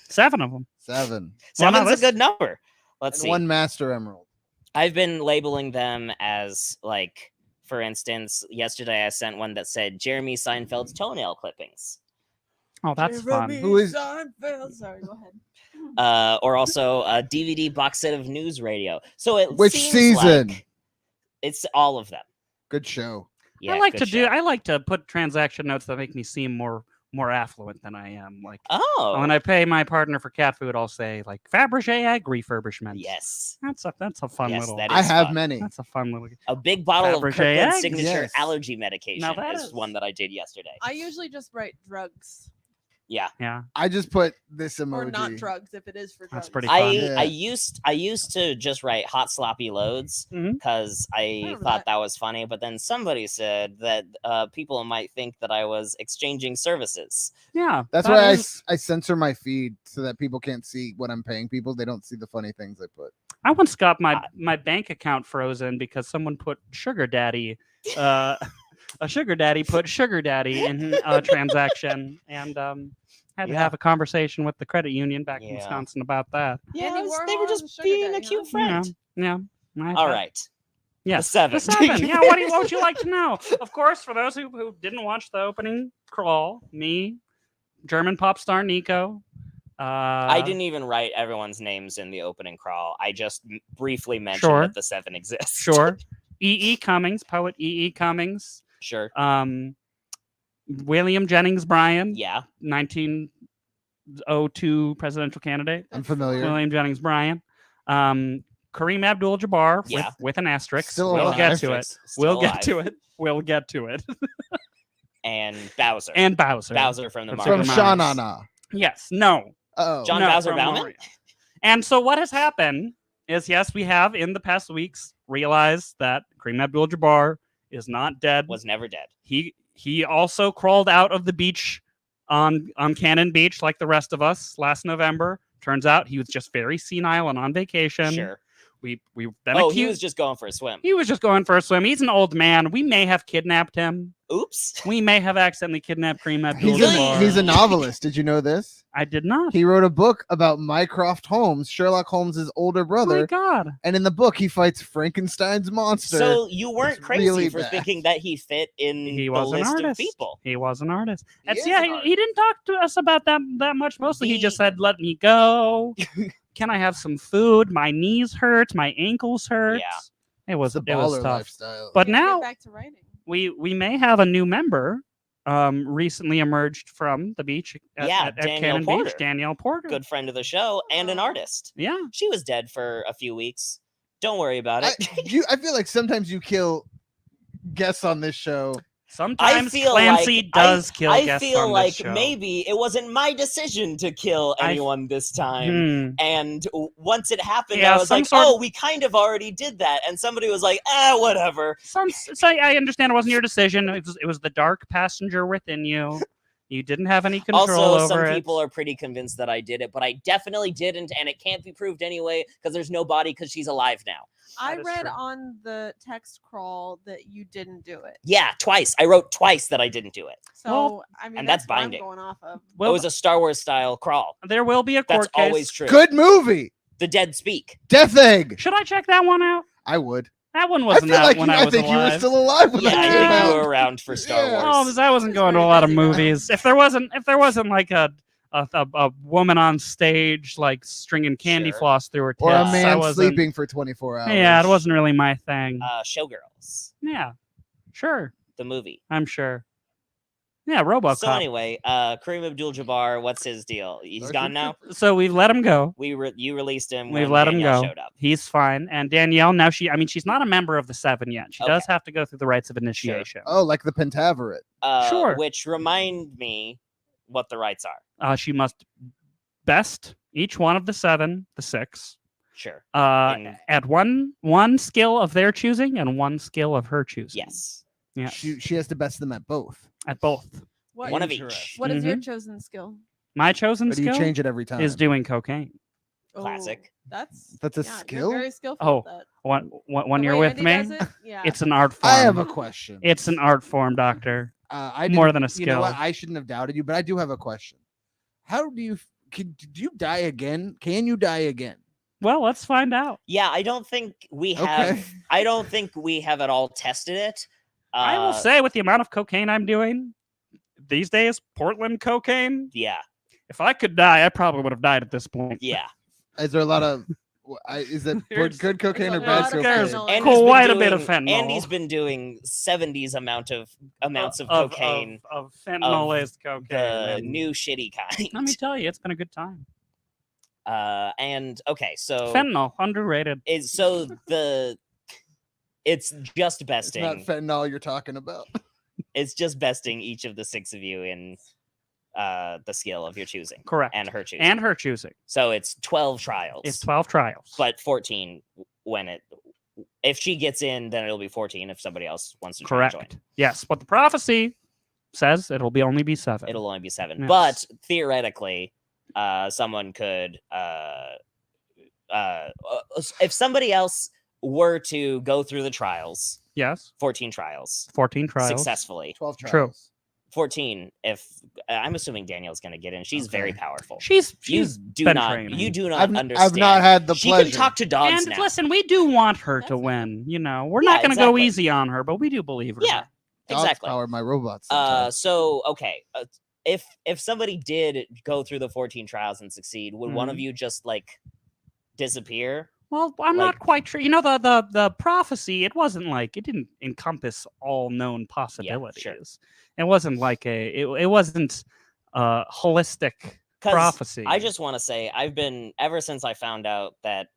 D: 7 of them.
E: 7.
B: Seven's a good number. Let's
E: and
B: see.
E: 1 Master Emerald.
B: I've been labeling them as like, for instance, yesterday I sent one that said Jeremy Seinfeld's toenail clippings.
D: Oh, that's fun.
E: Who is?
C: Seinfeld. Sorry, go ahead.
B: Or also a DVD box set of News Radio. So it
E: Which
B: seems
E: season?
B: like it's all of them.
E: Good show.
B: Yeah,
D: I like
B: good
D: to
B: show.
D: I like to put transaction notes that make me seem more affluent than I am. Like when
B: Oh,
D: I pay my partner for cat food, I'll say like Fabergé egg refurbishment.
B: yes.
D: That's a fun
B: Yes,
D: little.
B: that
E: I
B: is
E: have
B: fun.
E: many.
D: That's a fun little.
B: A big bottle of
D: Fabergé
B: Kirkland
D: eggs?
B: signature
E: Yes.
B: allergy medication
D: Now that
B: is
D: is-
B: one that I did yesterday.
C: I usually just write drugs
B: Yeah.
D: Yeah,
E: I just put this emoji.
C: or not drugs if it is for drugs.
D: That's pretty
B: I
D: fun.
E: Yeah.
B: I used to just write hot sloppy loads
D: Mhm.
B: because I
C: remember
B: thought
C: that.
B: that was funny, but then somebody said that people might think that I was exchanging services.
D: yeah.
E: That's
D: that
E: why
D: is-
E: I censor my feed so that people can't see what I'm paying people. They don't see the funny things I put.
D: I once got my bank account frozen because someone put sugar daddy. A sugar daddy put sugar daddy in a transaction, and had to
B: Yeah.
D: have a conversation with the credit union back in
B: Yeah.
D: Wisconsin about that.
B: Yeah,
C: Andy
B: they were
C: Warhol is a
B: just
C: sugar
B: being a
C: daddy,
B: cute
C: huh?
B: friend.
D: Yeah.
B: All right.
D: Yeah.
B: The 7.
D: The 7. Yeah. What would you like to know? Of course, for those who didn't watch the opening crawl, me, German pop star Nico.
B: I didn't even write everyone's names in the opening crawl. I just briefly mentioned
D: Sure.
B: that the 7 exists.
D: Sure. E.E. Cummings, poet E.E. Cummings.
B: Sure.
D: William Jennings Bryan,
B: Yeah.
D: 1902 presidential candidate.
E: I'm familiar.
D: William Jennings Bryan. Kareem Abdul-Jabbar
B: Yeah.
D: with an asterisk.
E: Still
D: We'll
E: alive.
D: get to it.
B: Still
D: We'll
B: alive.
D: get to it. We'll get to it.
B: And Bowser.
D: And Bowser.
B: Bowser from the
D: From
B: Mario
E: From
D: Super
B: Brothers.
E: Sha-Na-Na.
D: Yes. No.
E: Oh.
B: John
D: No,
B: Bowser
D: from
B: Bowman?
D: Mario. And so what has happened is, yes, we have in the past weeks realized that Kareem Abdul-Jabbar is not dead.
B: Was never dead.
D: He also crawled out of the beach on Cannon Beach like the rest of us last November. Turns out he was just very senile and on vacation.
B: Sure.
D: We've been
B: Oh,
D: accused.
B: he was just going for a swim.
D: He was just going for a swim. He's an old man. We may have kidnapped him.
B: Oops.
D: We may have accidentally kidnapped Kareem
E: He's
D: Abdul-Jabbar.
E: he's a novelist. Did you know this?
D: I did not.
E: He wrote a book about Mycroft Holmes, Sherlock Holmes' older
D: Oh my
E: brother.
D: God.
E: And in the book, he fights Frankenstein's monster.
B: So you weren't
E: It's
B: crazy
E: really
B: for
E: bad.
B: thinking that he fit in
D: He
B: the
D: was an
B: list of
D: artist.
B: people.
D: He was an artist.
E: He
D: And
E: is
D: yeah,
E: an
D: he
E: artist.
D: didn't talk to us about that much. Mostly, he just
B: The-
D: said, "Let me go. Can I have some food? My knees hurt. My ankles hurt."
B: Yeah.
D: It was
E: It's the
D: it was
E: baller
D: tough.
E: lifestyle.
D: But
C: Can't
D: now
C: get back to writing.
D: we may have a new member recently emerged from the beach at
B: Danielle
D: Cannon
B: Porter.
D: Beach. Danielle Porter.
B: Good friend of the show and an artist.
D: Yeah.
B: She was dead for a few weeks. Don't worry about it.
E: I feel like sometimes you kill guests on this show.
D: Sometimes
B: feel
D: Clancy
B: like-
D: does kill
B: I
D: guests
B: feel
D: on
B: like
D: this show.
B: maybe it wasn't my decision to kill anyone this time.
D: Hmm.
B: And once it happened,
D: Yeah,
B: I was
D: some
B: like,
D: sort of-
B: oh, we kind of already did that. And somebody was like, whatever.
D: So I understand it wasn't your decision. It was the dark passenger within you. You didn't have any control
B: Also,
D: over
B: some
D: it.
B: people are pretty convinced that I did it, but I definitely didn't. And it can't be proved anyway because there's no body because she's alive now.
C: I
D: That is
C: read
D: true.
C: on the text crawl that you didn't do it.
B: Yeah, twice. I wrote twice that I didn't do it.
C: So
D: Well,
C: I mean,
B: and that's
C: what I'm
B: binding.
C: going off of.
D: Well,
B: it was a Star Wars style crawl.
D: there will be a
B: That's
D: court case.
B: always true.
E: Good movie.
B: The dead speak.
E: Death Egg.
D: Should I check that one out?
E: I would.
D: That one
E: I
D: wasn't
E: feel
D: out
E: like
D: when
E: you,
D: I
E: I
D: was
E: think you were
D: alive.
E: still alive when
B: Yeah,
E: that
B: I
E: came
B: think
E: out.
B: you were around for Star
E: Yeah.
D: Oh,
B: Wars.
D: because I wasn't going to a
C: very
D: lot of
C: busy back
D: movies. If there wasn't like a woman on stage like stringing candy
B: Sure.
D: floss through her tits,
E: Or a
B: Yes,
D: I
E: man
D: wasn't-
E: sleeping for 24 hours.
D: Yeah, it wasn't really my thing.
B: Showgirls,
D: Yeah, sure,
B: the movie.
D: I'm sure. Yeah, RoboCop.
B: So anyway, Kareem Abdul-Jabbar, what's his deal? He's gone now.
D: So we've let him go.
B: You released him.
D: We've
B: when
D: let
B: Danielle
D: him go.
B: Showed up.
D: He's fine. And Danielle now she's not a member of the 7 yet. She does have to go through the rites of initiation.
E: Oh, like the Pentaveret.
D: Sure.
B: Which remind me what the rites are.
D: She must best each one of the 7, the 6.
B: Sure.
D: At one skill of their choosing and one skill of her choosing.
B: Yes.
D: Yeah.
E: She has to best them at both.
D: At both.
B: One of each.
C: What is your chosen skill?
D: My chosen
E: Or do you
D: skill
E: change it every time?
D: is doing cocaine.
B: Classic.
C: That's
E: a
C: yeah,
E: skill?
C: You're very skillful
D: Oh,
C: at that.
D: when
C: The
D: you're
C: way
D: with
C: Andy
D: me,
C: does it? Yeah.
D: it's an art form.
E: I have a question.
D: It's an art form, Doctor.
E: I
D: More
E: didn't-
D: than a
E: You know
D: skill.
E: what? I shouldn't have doubted you, but I do have a question. How do you do you die again? Can you die again?
D: Well, let's find out.
B: Yeah, I don't think we have.
E: Okay.
B: I don't think we have at all tested it.
D: I will say, with the amount of cocaine I'm doing these days, Portland cocaine.
B: Yeah.
D: If I could die, I probably would have died at this point.
B: Yeah.
E: Is there a lot of is it good cocaine or
C: there's
E: bad
C: a lot of
E: cocaine?
C: fentanyl.
B: Andy's been
D: Quite a bit of
B: doing-
D: fentanyl.
B: Andy's been doing 70s amounts of cocaine,
D: of fentanyl-laced cocaine.
B: the
D: and
B: new shitty kind.
D: let me tell you, it's been a good time.
B: And okay, so
D: Fentanyl, underrated.
B: it's just besting.
E: It's not fentanyl you're talking about.
B: It's just besting each of the 6 of you in the skill of your choosing.
D: Correct.
B: And her choosing.
D: And her choosing.
B: So it's 12 trials.
D: It's 12 trials.
B: But 14 if she gets in, then it'll be 14 if somebody else wants to try to
D: correct.
B: join.
D: Yes, but the prophecy says only be 7.
B: It'll only be 7.
D: Yes.
B: But theoretically, someone could if somebody else were to go through the trials,
D: Yes.
B: 14 trials
D: 14 trials.
B: successfully.
E: 12 trials.
D: True.
B: 14 if I'm assuming Danielle's going to get in. She's very powerful.
D: She's
B: you do
D: been
B: not
D: training.
B: you do not
E: I've
B: understand.
E: not had the
B: she
E: pleasure.
B: can talk to dogs
D: And
B: now.
D: listen, we do want her to
C: That's
D: win. You know, we're
B: Yeah,
D: not going to go
B: exactly.
D: easy on her, but we do believe her.
B: Yeah,
E: Dogs
B: exactly.
E: power my robots. sometimes.
B: So okay, if somebody did go through the 14 trials and succeed, would one of you just like disappear?
D: Well, I'm
B: Like-
D: not quite sure. You know, the prophecy, it didn't encompass all known possibilities. It wasn't like it wasn't holistic
B: 'Cause
D: prophecy.
B: I just want to say I've been ever since I found out that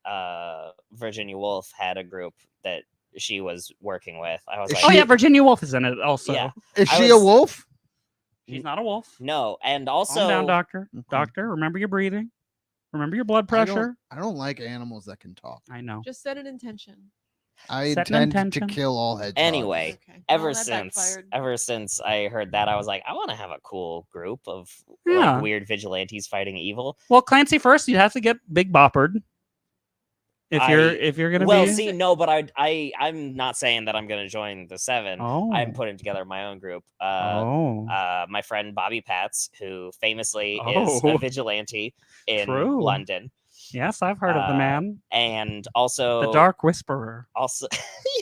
B: Virginia Woolf had a group that she was working with. I was
E: Is
B: like,
D: Oh
E: she-
D: yeah, Virginia Woolf is in it also.
B: Yeah.
E: Is
B: I
E: she a
B: was-
E: wolf?
D: She's not a wolf.
B: no, and
D: Calm
B: also
D: down, doctor.
E: Okay.
D: Doctor, remember your breathing. Remember your blood pressure.
E: I don't like animals that can talk.
D: I know.
C: Just set an intention.
E: I
D: Set an
E: intend
D: intention.
E: to kill all hedgehogs.
B: Anyway,
C: Okay.
B: ever
C: Well, that
B: since
C: backfired.
B: I heard that, I was like, I want to have a cool group of
D: Yeah.
B: like, weird vigilantes fighting evil.
D: Well, Clancy, first you'd have to get Big Boppered. If you're gonna
B: Well,
D: be
B: see, no, but I'm not saying that I'm gonna join the 7.
D: Oh.
B: I'm putting together my own group. My friend Bobby Pats, who famously is
D: Oh.
B: a vigilante in
D: True.
B: London,
D: Yes, I've heard of the man.
B: and also
D: The Dark Whisperer.
B: Also,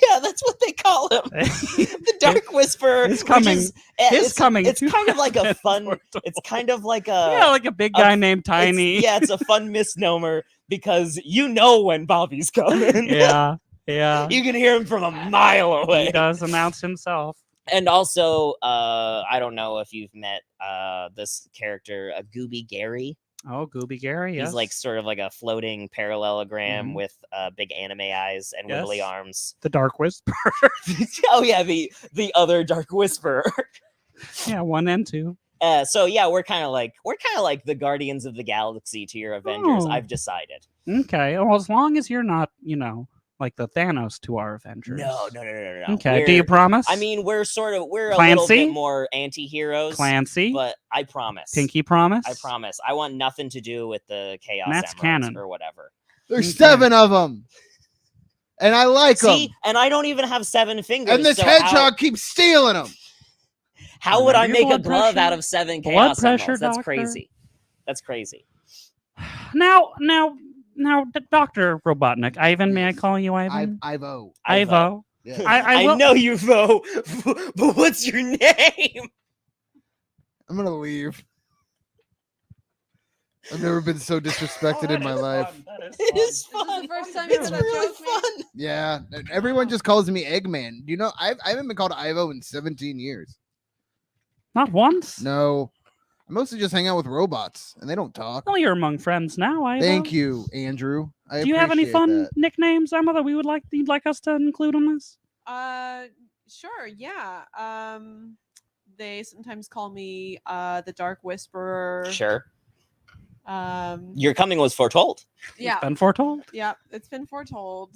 B: yeah, that's what they call him, the Dark Whisperer.
D: His
B: which
D: coming-
B: is-
D: his coming
B: It's
D: to
B: kind of like a
D: London
B: fun.
D: for the
B: It's kind of like a
D: Yeah, like a big guy named Tiny.
B: It's a fun misnomer because you know when Bobby's coming.
D: yeah, yeah.
B: You can hear him from a mile away.
D: He does announce himself.
B: And also, I don't know if you've met this character, Gooby Gary.
D: Oh, Gooby Gary. Yes.
B: He's like sort of like a floating parallelogram
D: Mhm.
B: with big anime eyes and wiggly
D: Yes.
B: arms.
D: the Dark Whisperer.
B: Oh yeah, the other Dark Whisperer.
D: Yeah, 1 and 2.
B: So yeah, we're kind of like the Guardians of the Galaxy to your Avengers.
D: Oh.
B: I've decided.
D: Okay. Well, as long as you're not, like the Thanos to our Avengers.
B: No.
D: Okay. Do you promise?
B: I mean, we're a little
D: Clancy?
B: bit more anti-heroes.
D: Clancy.
B: But I promise.
D: Pinky promise.
B: I promise. I want nothing to do with the Chaos
D: That's
B: Emeralds
D: canon.
B: or whatever.
E: There's
D: Okay.
E: 7 of them, and I like them.
B: See, and I don't even have 7 fingers.
E: And this
B: so
E: hedgehog keeps stealing them.
B: How would I
D: Remember your
B: make a
D: blood
B: glove
D: pressure?
B: out of 7
D: Blood
B: Chaos
D: pressure,
B: Emeralds? That's
D: doctor?
B: crazy. That's crazy.
D: Now, Dr. Robotnik. Ivan, may I call you Ivan?
E: Ivo.
D: Ivo.
E: Yeah.
B: I
D: will-
B: know you, Vo, but what's your name?
E: I'm gonna leave. I've never been so disrespected in my life.
B: It is
C: This
B: fun.
C: is the first time you
B: It's
C: said that
B: really
C: joke, man.
B: fun.
E: Yeah, everyone just calls me Eggman. You know, I haven't been called Ivo in 17 years.
D: Not once?
E: No. I mostly just hang out with robots, and they don't talk.
D: Well, you're among friends now.
E: Thank you, Andrew.
D: Do you have any fun
E: that.
D: nicknames, Emma, that you'd like us to include on this?
C: Sure, yeah. They sometimes call me the Dark Whisperer.
B: Sure. Your coming was foretold.
C: Yeah.
D: It's been foretold?
C: Yeah, it's been foretold.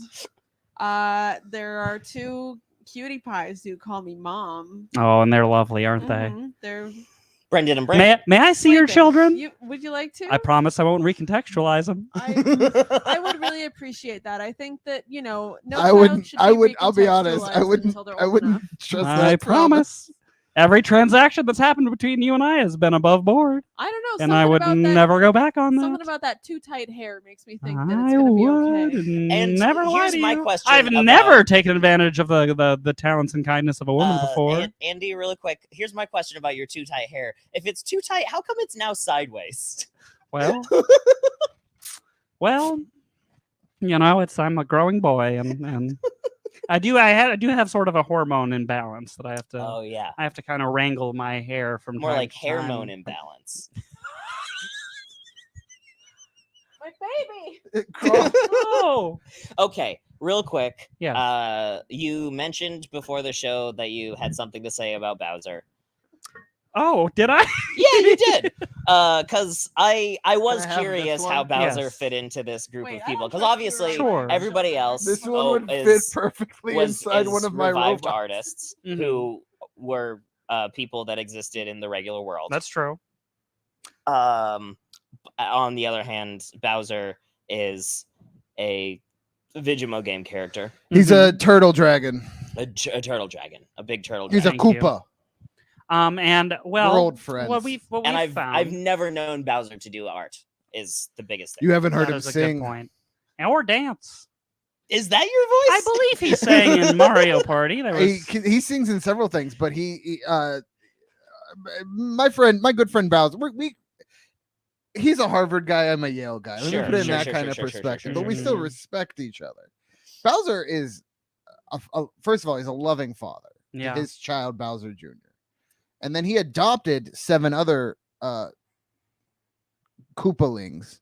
C: There are 2 cutie pies who call me Mom.
D: Oh, and they're lovely, aren't they?
C: They're
B: Brendan and Brandon.
D: May I see your children?
C: Would you like to?
D: I promise I won't recontextualize them.
C: I would really appreciate that. I think that, no
E: I'll be honest. I wouldn't trust that.
D: I promise. Every transaction that's happened between you and I has been above board.
C: I don't know.
D: And I would never go back on that.
C: Something about that too tight hair makes me think that it's going to be okay.
B: And
D: never lie to
B: my
D: you.
B: question.
D: I've never taken advantage of the talents and kindness of a woman before.
B: Andy, really quick, here's my question about your too tight hair. If it's too tight, how come it's now sideways?
D: Well, I'm a growing boy, and I do have sort of a hormone imbalance that I have to.
B: Oh yeah.
D: I have to kind of wrangle my hair from
B: more
D: time
B: like
D: to
B: hormone
D: time.
B: imbalance.
C: My baby.
D: Oh.
B: Okay, real quick.
D: Yeah.
B: You mentioned before the show that you had something to say about Bowser.
D: Oh, did I?
B: Yeah, you did. Because I was
E: Can I have
B: curious
E: this
B: how
E: one?
B: Bowser
D: Yes.
B: fit into this group
C: Wait,
B: of
C: I
B: people.
C: don't
B: Because
C: trust
B: obviously
D: Sure.
B: everybody else
E: This one would fit perfectly inside one of my
B: revived
E: robots.
B: artists who were people that existed in the regular world.
D: That's true.
B: On the other hand, Bowser is a Vigimo game character.
E: He's a turtle dragon.
B: A turtle dragon. A big turtle
E: He's
B: dragon.
E: a Koopa.
D: And well,
E: We're old friends.
D: What we've
B: I've
D: found,
B: never known Bowser to do art. Is the biggest thing.
E: You haven't heard
D: that
E: him
D: is a
E: sing.
D: good point. Or dance.
B: Is that your voice?
D: I believe he sang in Mario Party. There was...
E: He sings in several things, but my good friend Bowser, he's a Harvard guy. I'm a Yale guy. Let me put it in that kind of perspective, but we still respect each other. Bowser is, first of all, he's a loving father to his child Bowser Jr. And then he adopted 7 other Koopalings.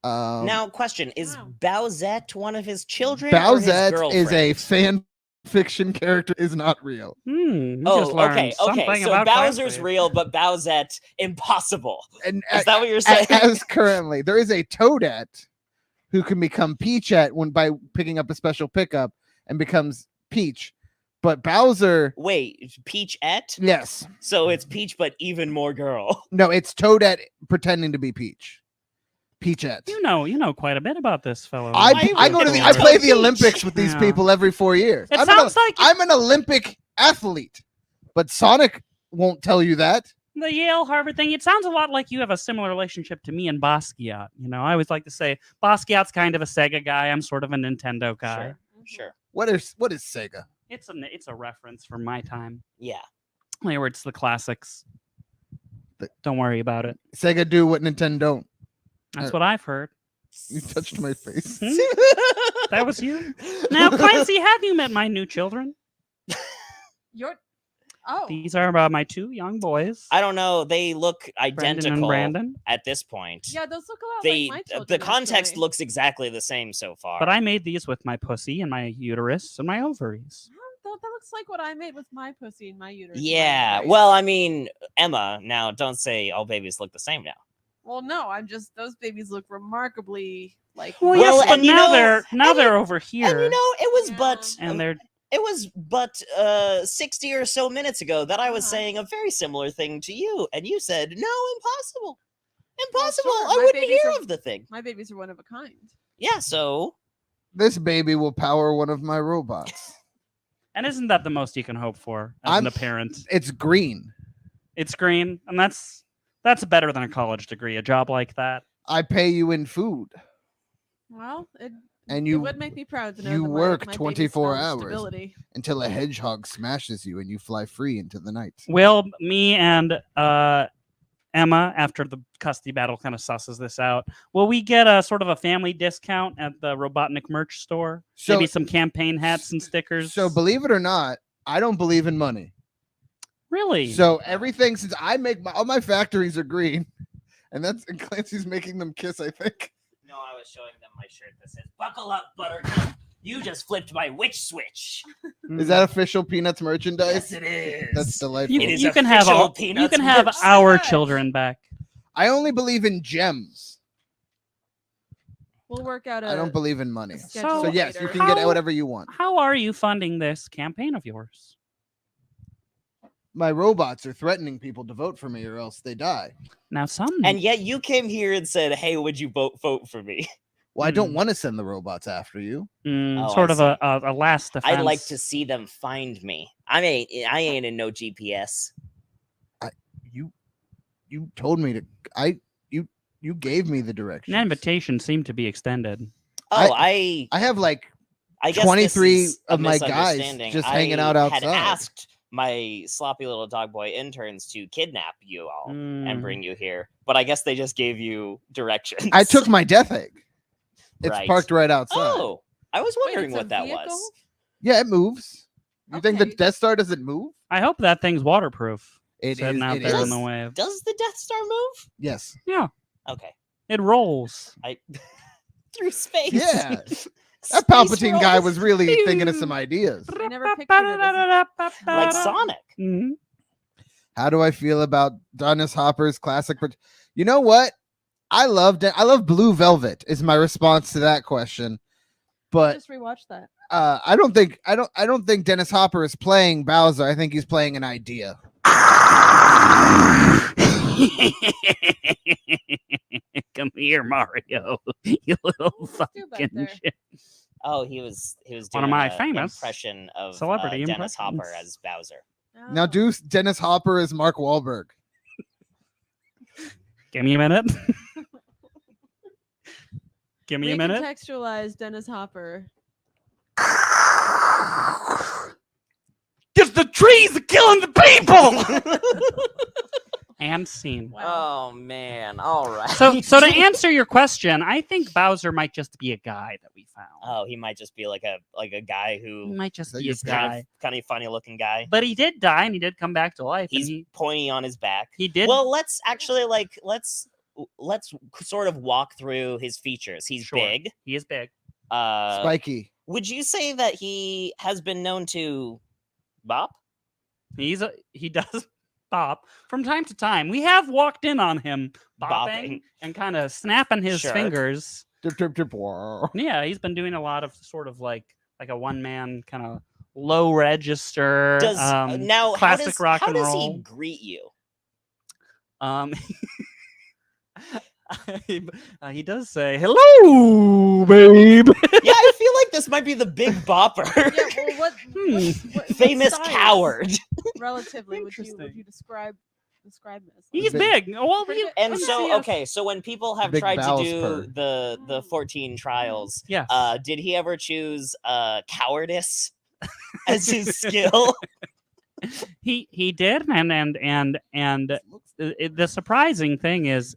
B: Now, question: is Bowsette one of his children?
E: Bowsette is a fan fiction character. Is not real.
B: Okay. So Bowser's real, but Bowsette impossible.
E: And
B: is that what you're saying?
E: As currently, there is a Toadette who can become Peachette by picking up a special pickup and becomes Peach. But Bowser...
B: Wait, Peachette?
E: Yes.
B: So it's Peach, but even more girl.
E: No, it's Toadette pretending to be Peach. Peachette.
D: You know quite a bit about this fellow.
E: I play the Olympics with these people every 4 years. I'm an Olympic athlete, but Sonic won't tell you that.
D: The Yale Harvard thing, it sounds a lot like you have a similar relationship to me and Basquiat. I always like to say Basquiat's kind of a Sega guy. I'm sort of a Nintendo guy.
B: Sure.
E: What is Sega?
D: It's a reference from my time.
B: Yeah.
D: Where it's the classics. Don't worry about it.
E: Sega do what Nintendo don't.
D: That's what I've heard.
E: You touched my face.
D: That was you? Now, Clancy, have you met my new children? These are my 2 young boys.
B: I don't know. They look identical
D: Brandon.
B: at this point.
C: Yeah, those look a lot like my children.
B: The context looks exactly the same so far.
D: But I made these with my pussy and my uterus and my ovaries.
C: That looks like what I made with my pussy and my uterus.
B: Yeah. Well, I mean, Emma, now don't say all babies look the same now.
C: Well, no, those babies look remarkably like.
D: Well, yes, but now they're over here.
B: And it was but 60 or so minutes ago that I was saying a very similar thing to you, and you said, "No, impossible, impossible.
C: Well, sure.
B: I wouldn't hear of the thing."
C: My babies are one of a kind.
B: Yeah, so
E: this baby will power one of my robots.
D: And isn't that the most you can hope for as a parent?
E: It's green.
D: It's green, and that's better than a college degree. A job like that.
E: I pay you in food.
C: Well, it
E: would
C: make me proud to know
E: you
C: that
E: work
C: my
E: 24 hours
C: stability.
E: until a hedgehog smashes you and you fly free into the night.
D: Well, me and Emma, after the custody battle kind of susses this out, will we get a sort of a family discount at the Robotnik merch store? Maybe some campaign hats and stickers.
E: So believe it or not, I don't believe in money.
D: Really?
E: So everything, since I make all my factories are green, and Clancy's making them kiss, I think.
B: No, I was showing them my shirt that says "Buckle up, Buttercup. You just flipped my witch switch."
E: Is that official Peanuts merchandise?
B: Yes, it is.
E: That's delightful.
D: You can have our children back.
E: I only believe in gems.
C: We'll work out.
E: I don't believe in money.
C: So
E: yes,
C: later.
E: you can get whatever you want.
D: How are you funding this campaign of yours?
E: My robots are threatening people to vote for me, or else they die.
D: Now
B: and yet you came here and said, "Hey, would you vote for me?"
E: Well, I don't want to send the robots after you.
D: Sort of a last defense.
B: I'd like to see them find me. I ain't in no GPS.
E: You told me to. You gave me the direction.
D: An invitation seemed to be extended.
B: Oh,
E: I have like
B: I guess
E: 23 of my guys just hanging out outside.
B: I had asked my sloppy little dog boy interns to kidnap you all and bring you here, but I guess they just gave you directions.
E: I took my death egg. It's
B: Right.
E: parked right outside.
B: Oh, I was wondering
C: it's a
B: what that
C: vehicle?
B: was.
E: Yeah, it moves. You think the
C: Okay.
E: Death Star doesn't move?
D: I hope that thing's waterproof.
E: It
D: Sitting
E: is.
D: out
E: It
D: there
E: is.
D: in the wave.
B: Does the Death Star move?
E: Yes.
D: Yeah,
B: Okay.
D: it rolls.
B: Through space.
E: Yeah. That
B: Space
E: Palpatine guy
B: rolls.
E: was really thinking of some ideas.
C: I never pictured it as
B: like Sonic.
D: Mhm.
E: How do I feel about Dennis Hopper's classic? You know what? I love Blue Velvet is my response to that question. But
C: just rewatched that.
E: I don't think Dennis Hopper is playing Bowser. I think he's playing an idea.
D: Come here, Mario. You little
C: What's do back
D: fucking
C: there?
D: shit.
B: Oh, he was doing
D: One of my
B: a
D: famous
B: impression of
D: celebrity
B: Dennis Hopper
D: impressions.
B: as Bowser.
E: Now do Dennis Hopper as Mark Wahlberg.
D: Give me a minute. Give me a minute.
C: Recontextualize Dennis Hopper.
D: Because the trees are killing the people. And scene.
C: Wow.
B: Oh man! All right.
D: So to answer your question, I think Bowser might just be a guy that we found.
B: Oh, he might just be like a guy
D: He
B: who
D: might just be a
B: is
D: guy.
B: kind of funny looking guy.
D: But he did die and he did come back to life.
B: He's
D: and
B: pointy on his back.
D: he did.
B: Well, let's actually let's sort of walk through his features. He's
D: Sure.
B: big.
D: He is big.
E: Spiky.
B: Would you say that he has been known to bop?
D: He does bop from time to time. We have walked in on him bopping
B: Bopping.
D: and kind of snapping his
B: Sure.
D: fingers.
E: Dip, dip, dip, wah.
D: Yeah, he's been doing a lot of sort of like a one man kind of low register.
B: Does now
D: classic rock
B: how
D: and
B: does
D: roll.
B: he greet you?
D: He does say hello, babe.
B: Yeah, I feel like this might be the big bopper.
C: Yeah, well, what
B: Famous
C: size,
B: coward.
C: relatively would
D: Interesting.
C: you describe him as?
D: He's
E: big.
D: big. Well,
B: And
D: let's
B: so,
D: see if-
B: okay, so when people have
E: Big
B: tried to
E: bowels
B: do
E: purr.
B: the 14 trials,
D: Yes.
B: did he ever choose cowardice as his skill?
D: He did, and the surprising thing is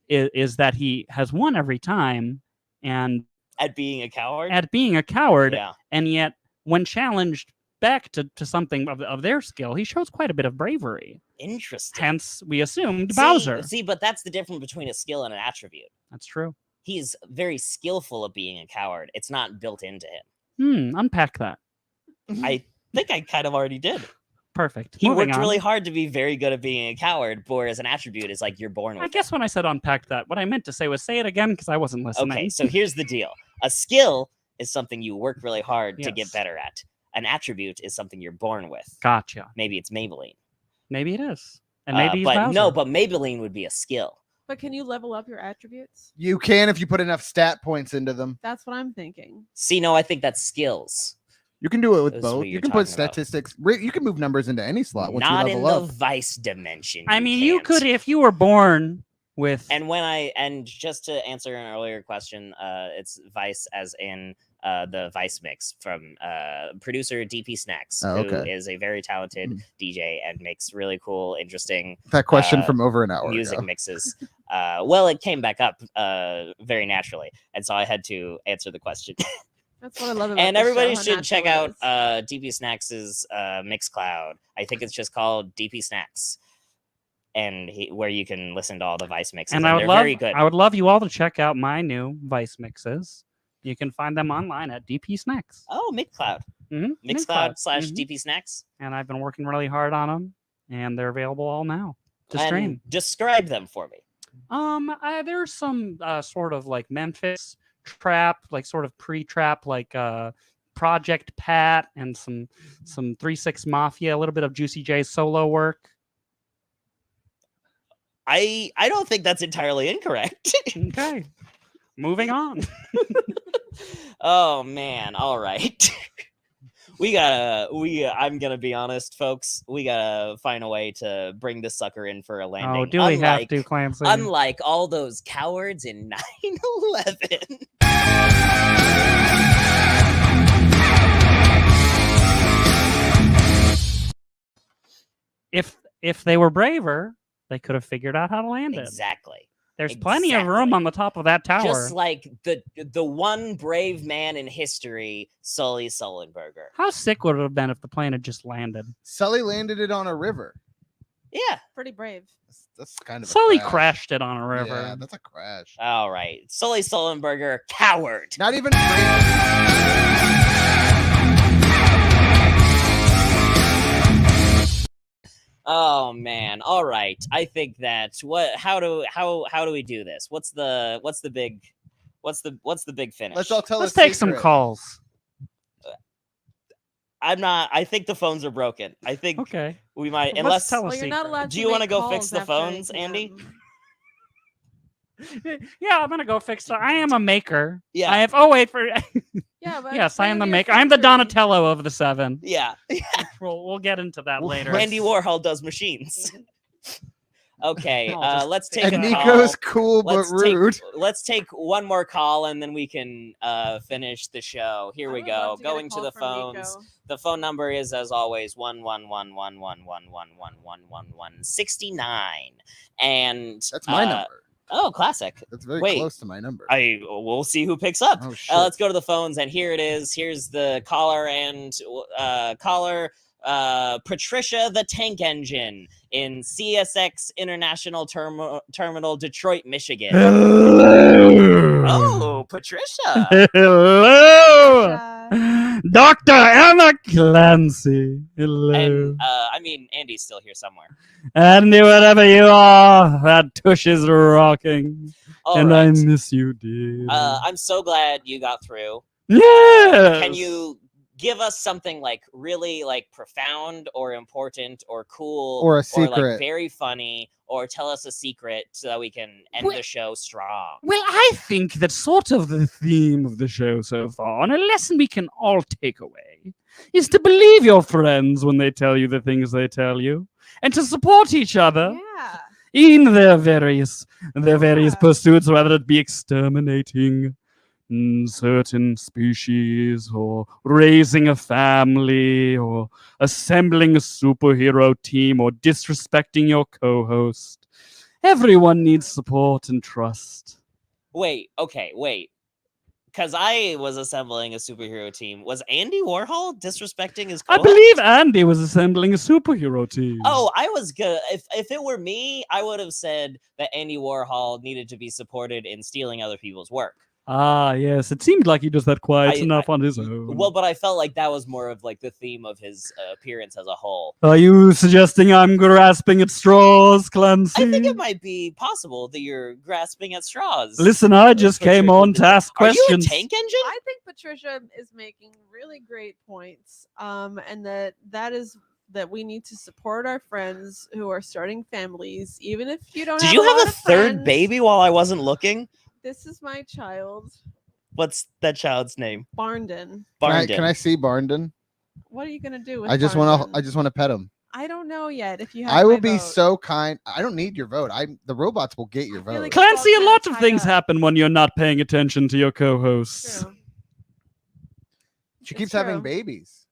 D: that he has won every time, and
B: At being a coward?
D: at being a coward,
B: Yeah.
D: and yet when challenged back to something of their skill, he shows quite a bit of bravery.
B: Interesting.
D: Hence, we assumed Bowser.
B: See, but that's the difference between a skill and an attribute.
D: That's true.
B: He's very skillful at being a coward. It's not built into him.
D: Unpack that.
B: I think I kind of already did.
D: Perfect.
B: He
D: Moving
B: worked
D: on.
B: really hard to be very good at being a coward, whereas an attribute is like you're born with
D: I
B: it.
D: guess when I said unpack that, what I meant to say was say it again because I wasn't listening.
B: Okay, so here's the deal. A skill is something you work really hard to get
D: Yes.
B: better at. An attribute is something you're born with.
D: Gotcha.
B: Maybe it's Maybelline.
D: Maybe it is. And maybe he's
B: but
D: Bowser.
B: no, but Maybelline would be a skill.
C: But can you level up your attributes?
E: You can if you put enough stat points into them.
C: That's what I'm thinking.
B: See, no, I think that's skills.
E: You can do it with
B: That's
E: both.
B: what
E: You
B: you're
E: can put
B: talking about.
E: statistics. You can move numbers into any slot once
B: Not
E: you
B: in
E: level
B: the
E: up.
B: vice dimension.
D: I mean, you
B: can't.
D: could if you were born with.
B: And just to answer an earlier question, it's Vice as in the Vice mix from producer DP Snacks,
E: Oh,
B: who
E: okay.
B: is a very talented DJ and makes really cool, interesting
E: That question
B: uh,
E: from over an hour
B: music
E: ago.
B: mixes. Well, it came back up very naturally, and so I had to answer the question.
C: That's what I love about
B: And
C: the
B: everybody
C: show, how
B: should check
C: natural
B: out
C: it is.
B: DP Snacks' Mixcloud. I think it's just called DP Snacks, and where you can listen to all the Vice mixes.
D: And
B: they're very good.
D: I would love you all to check out my new Vice mixes. You can find them online at DP Snacks.
B: Oh, Mixcloud.
D: Mm-hmm.
B: Mixcloud / DP Snacks.
D: And I've been working really hard on them, and they're available all now to stream.
B: Describe them for me.
D: There's some sort of like Memphis trap, like sort of pre-trap, like Project Pat, and some 3-6 Mafia, a little bit of Juicy J's solo work.
B: I don't think that's entirely incorrect.
D: Okay, moving on.
B: Oh man, all right. I'm gonna be honest, folks. We gotta find a way to bring this sucker in for a landing.
D: Oh, do we have to, Clancy?
B: Unlike all those cowards in 9/11.
D: If they were braver, they could have figured out how to land it.
B: Exactly.
D: There's plenty of room on the top of that tower.
B: Just like the one brave man in history, Sully Sullenberger.
D: How sick would it have been if the plane had just landed?
E: Sully landed it on a river.
B: Yeah.
C: Pretty brave.
E: That's kind of
D: Sully crashed it on a river.
E: Yeah, that's a crash.
B: All right. Sully Sullenberger, coward.
E: Not even brave.
B: Oh man. All right. I think that how do we do this? What's the big finish?
D: Let's take some calls.
B: I think the phones are broken. I think we might,
D: unless tell
C: you're not allowed
B: do you want to go fix the
C: after
B: phones, Andy?
D: Yeah, I'm gonna go fix it. I am a maker.
B: Yeah.
D: I have. Oh wait for.
C: Yeah, but
D: yes, I am the maker. I'm the Donatello of the 7.
B: Yeah.
D: We'll get into that later.
B: Andy Warhol does machines. Okay, let's take
E: and
B: a
E: Nico's
B: call.
E: cool but rude.
B: Let's take one more call and then we can finish the show. Here we go. Going to the phones.
C: Nico.
B: The phone number is, as always, 11111111169. And
E: that's my number.
B: Oh, classic.
E: That's very close to my number.
B: We'll see who picks up.
E: Oh, shit.
B: Let's go to the phones, and here it is. Here's the caller and Patricia the Tank Engine in CSX International Terminal, Detroit, Michigan.
D: Hello.
B: Oh, Patricia.
D: Hello. Dr. Emma Clancy. Hello.
B: And Andy's still here somewhere.
D: Andy, wherever you are, that tush is rocking.
B: All right.
D: I miss you, dear.
B: I'm so glad you got through.
D: Yeah.
B: Can you give us something like really like profound or important or cool
E: or a secret
B: or like very funny, or tell us a secret so that we can end the show strong?
D: Well, I think that sort of the theme of the show so far, and a lesson we can all take away, is to believe your friends when they tell you the things they tell you, and to support each other in their various pursuits, whether it be exterminating certain species, or raising a family, or assembling a superhero team, or disrespecting your co-host. Everyone needs support and trust.
B: Wait. Because I was assembling a superhero team. Was Andy Warhol disrespecting his co-host?
D: I believe Andy was assembling a superhero team.
B: Oh, I was good. If it were me, I would have said that Andy Warhol needed to be supported in stealing other people's work.
D: Ah, yes. It seemed like he does that quite enough on his own.
B: Well, but I felt like that was more of like the theme of his appearance as a whole.
D: Are you suggesting I'm grasping at straws, Clancy?
B: I think it might be possible that you're grasping at straws.
D: Listen, I just came on to ask questions.
B: Are you a tank engine?
C: I think Patricia is making really great points. And that is that we need to support our friends who are starting families, even if you don't.
B: Did you have a third baby while I wasn't looking?
C: This is my child.
B: What's that child's name?
C: Barndon.
E: Can I see Barndon?
C: What are you gonna do with
E: I just want to pet him.
C: I don't know yet. If you have
E: I will be so kind. I don't need your vote. The robots will get your vote.
C: Like
D: Clancy, a lot of things happen when you're not paying attention to your co-hosts.
C: True.
E: She keeps having babies.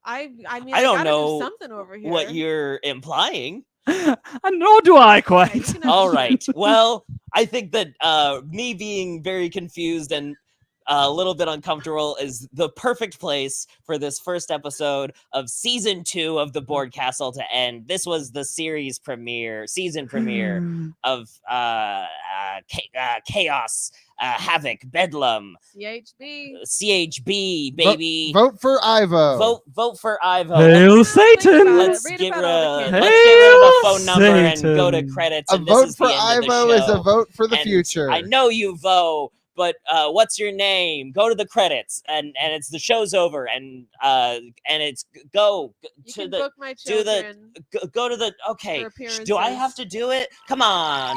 C: I mean,
B: I don't
C: gotta
B: know
C: do something over here.
B: what you're implying.
D: And nor do I quite.
B: All right. Well, I think that me being very confused and a little bit uncomfortable is the perfect place for this first episode of season 2 of the Board Castle to end. This was the season premiere of Chaos, Havoc, Bedlam, CHB, baby.
E: Vote for Ivo.
B: Vote for Ivo.
D: Hail Satan!
B: Let's get rid of the phone number and go to credits.
E: A
B: And
E: vote
B: this is
E: for
B: the end
E: Ivo
B: of the
E: is a
B: show.
E: vote for the
B: And
E: future.
B: I know you vote, but what's your name? Go to the credits, and it's the show's over, and it's go to the
C: book my children
B: go to the. Okay, do I have to do it? Come on.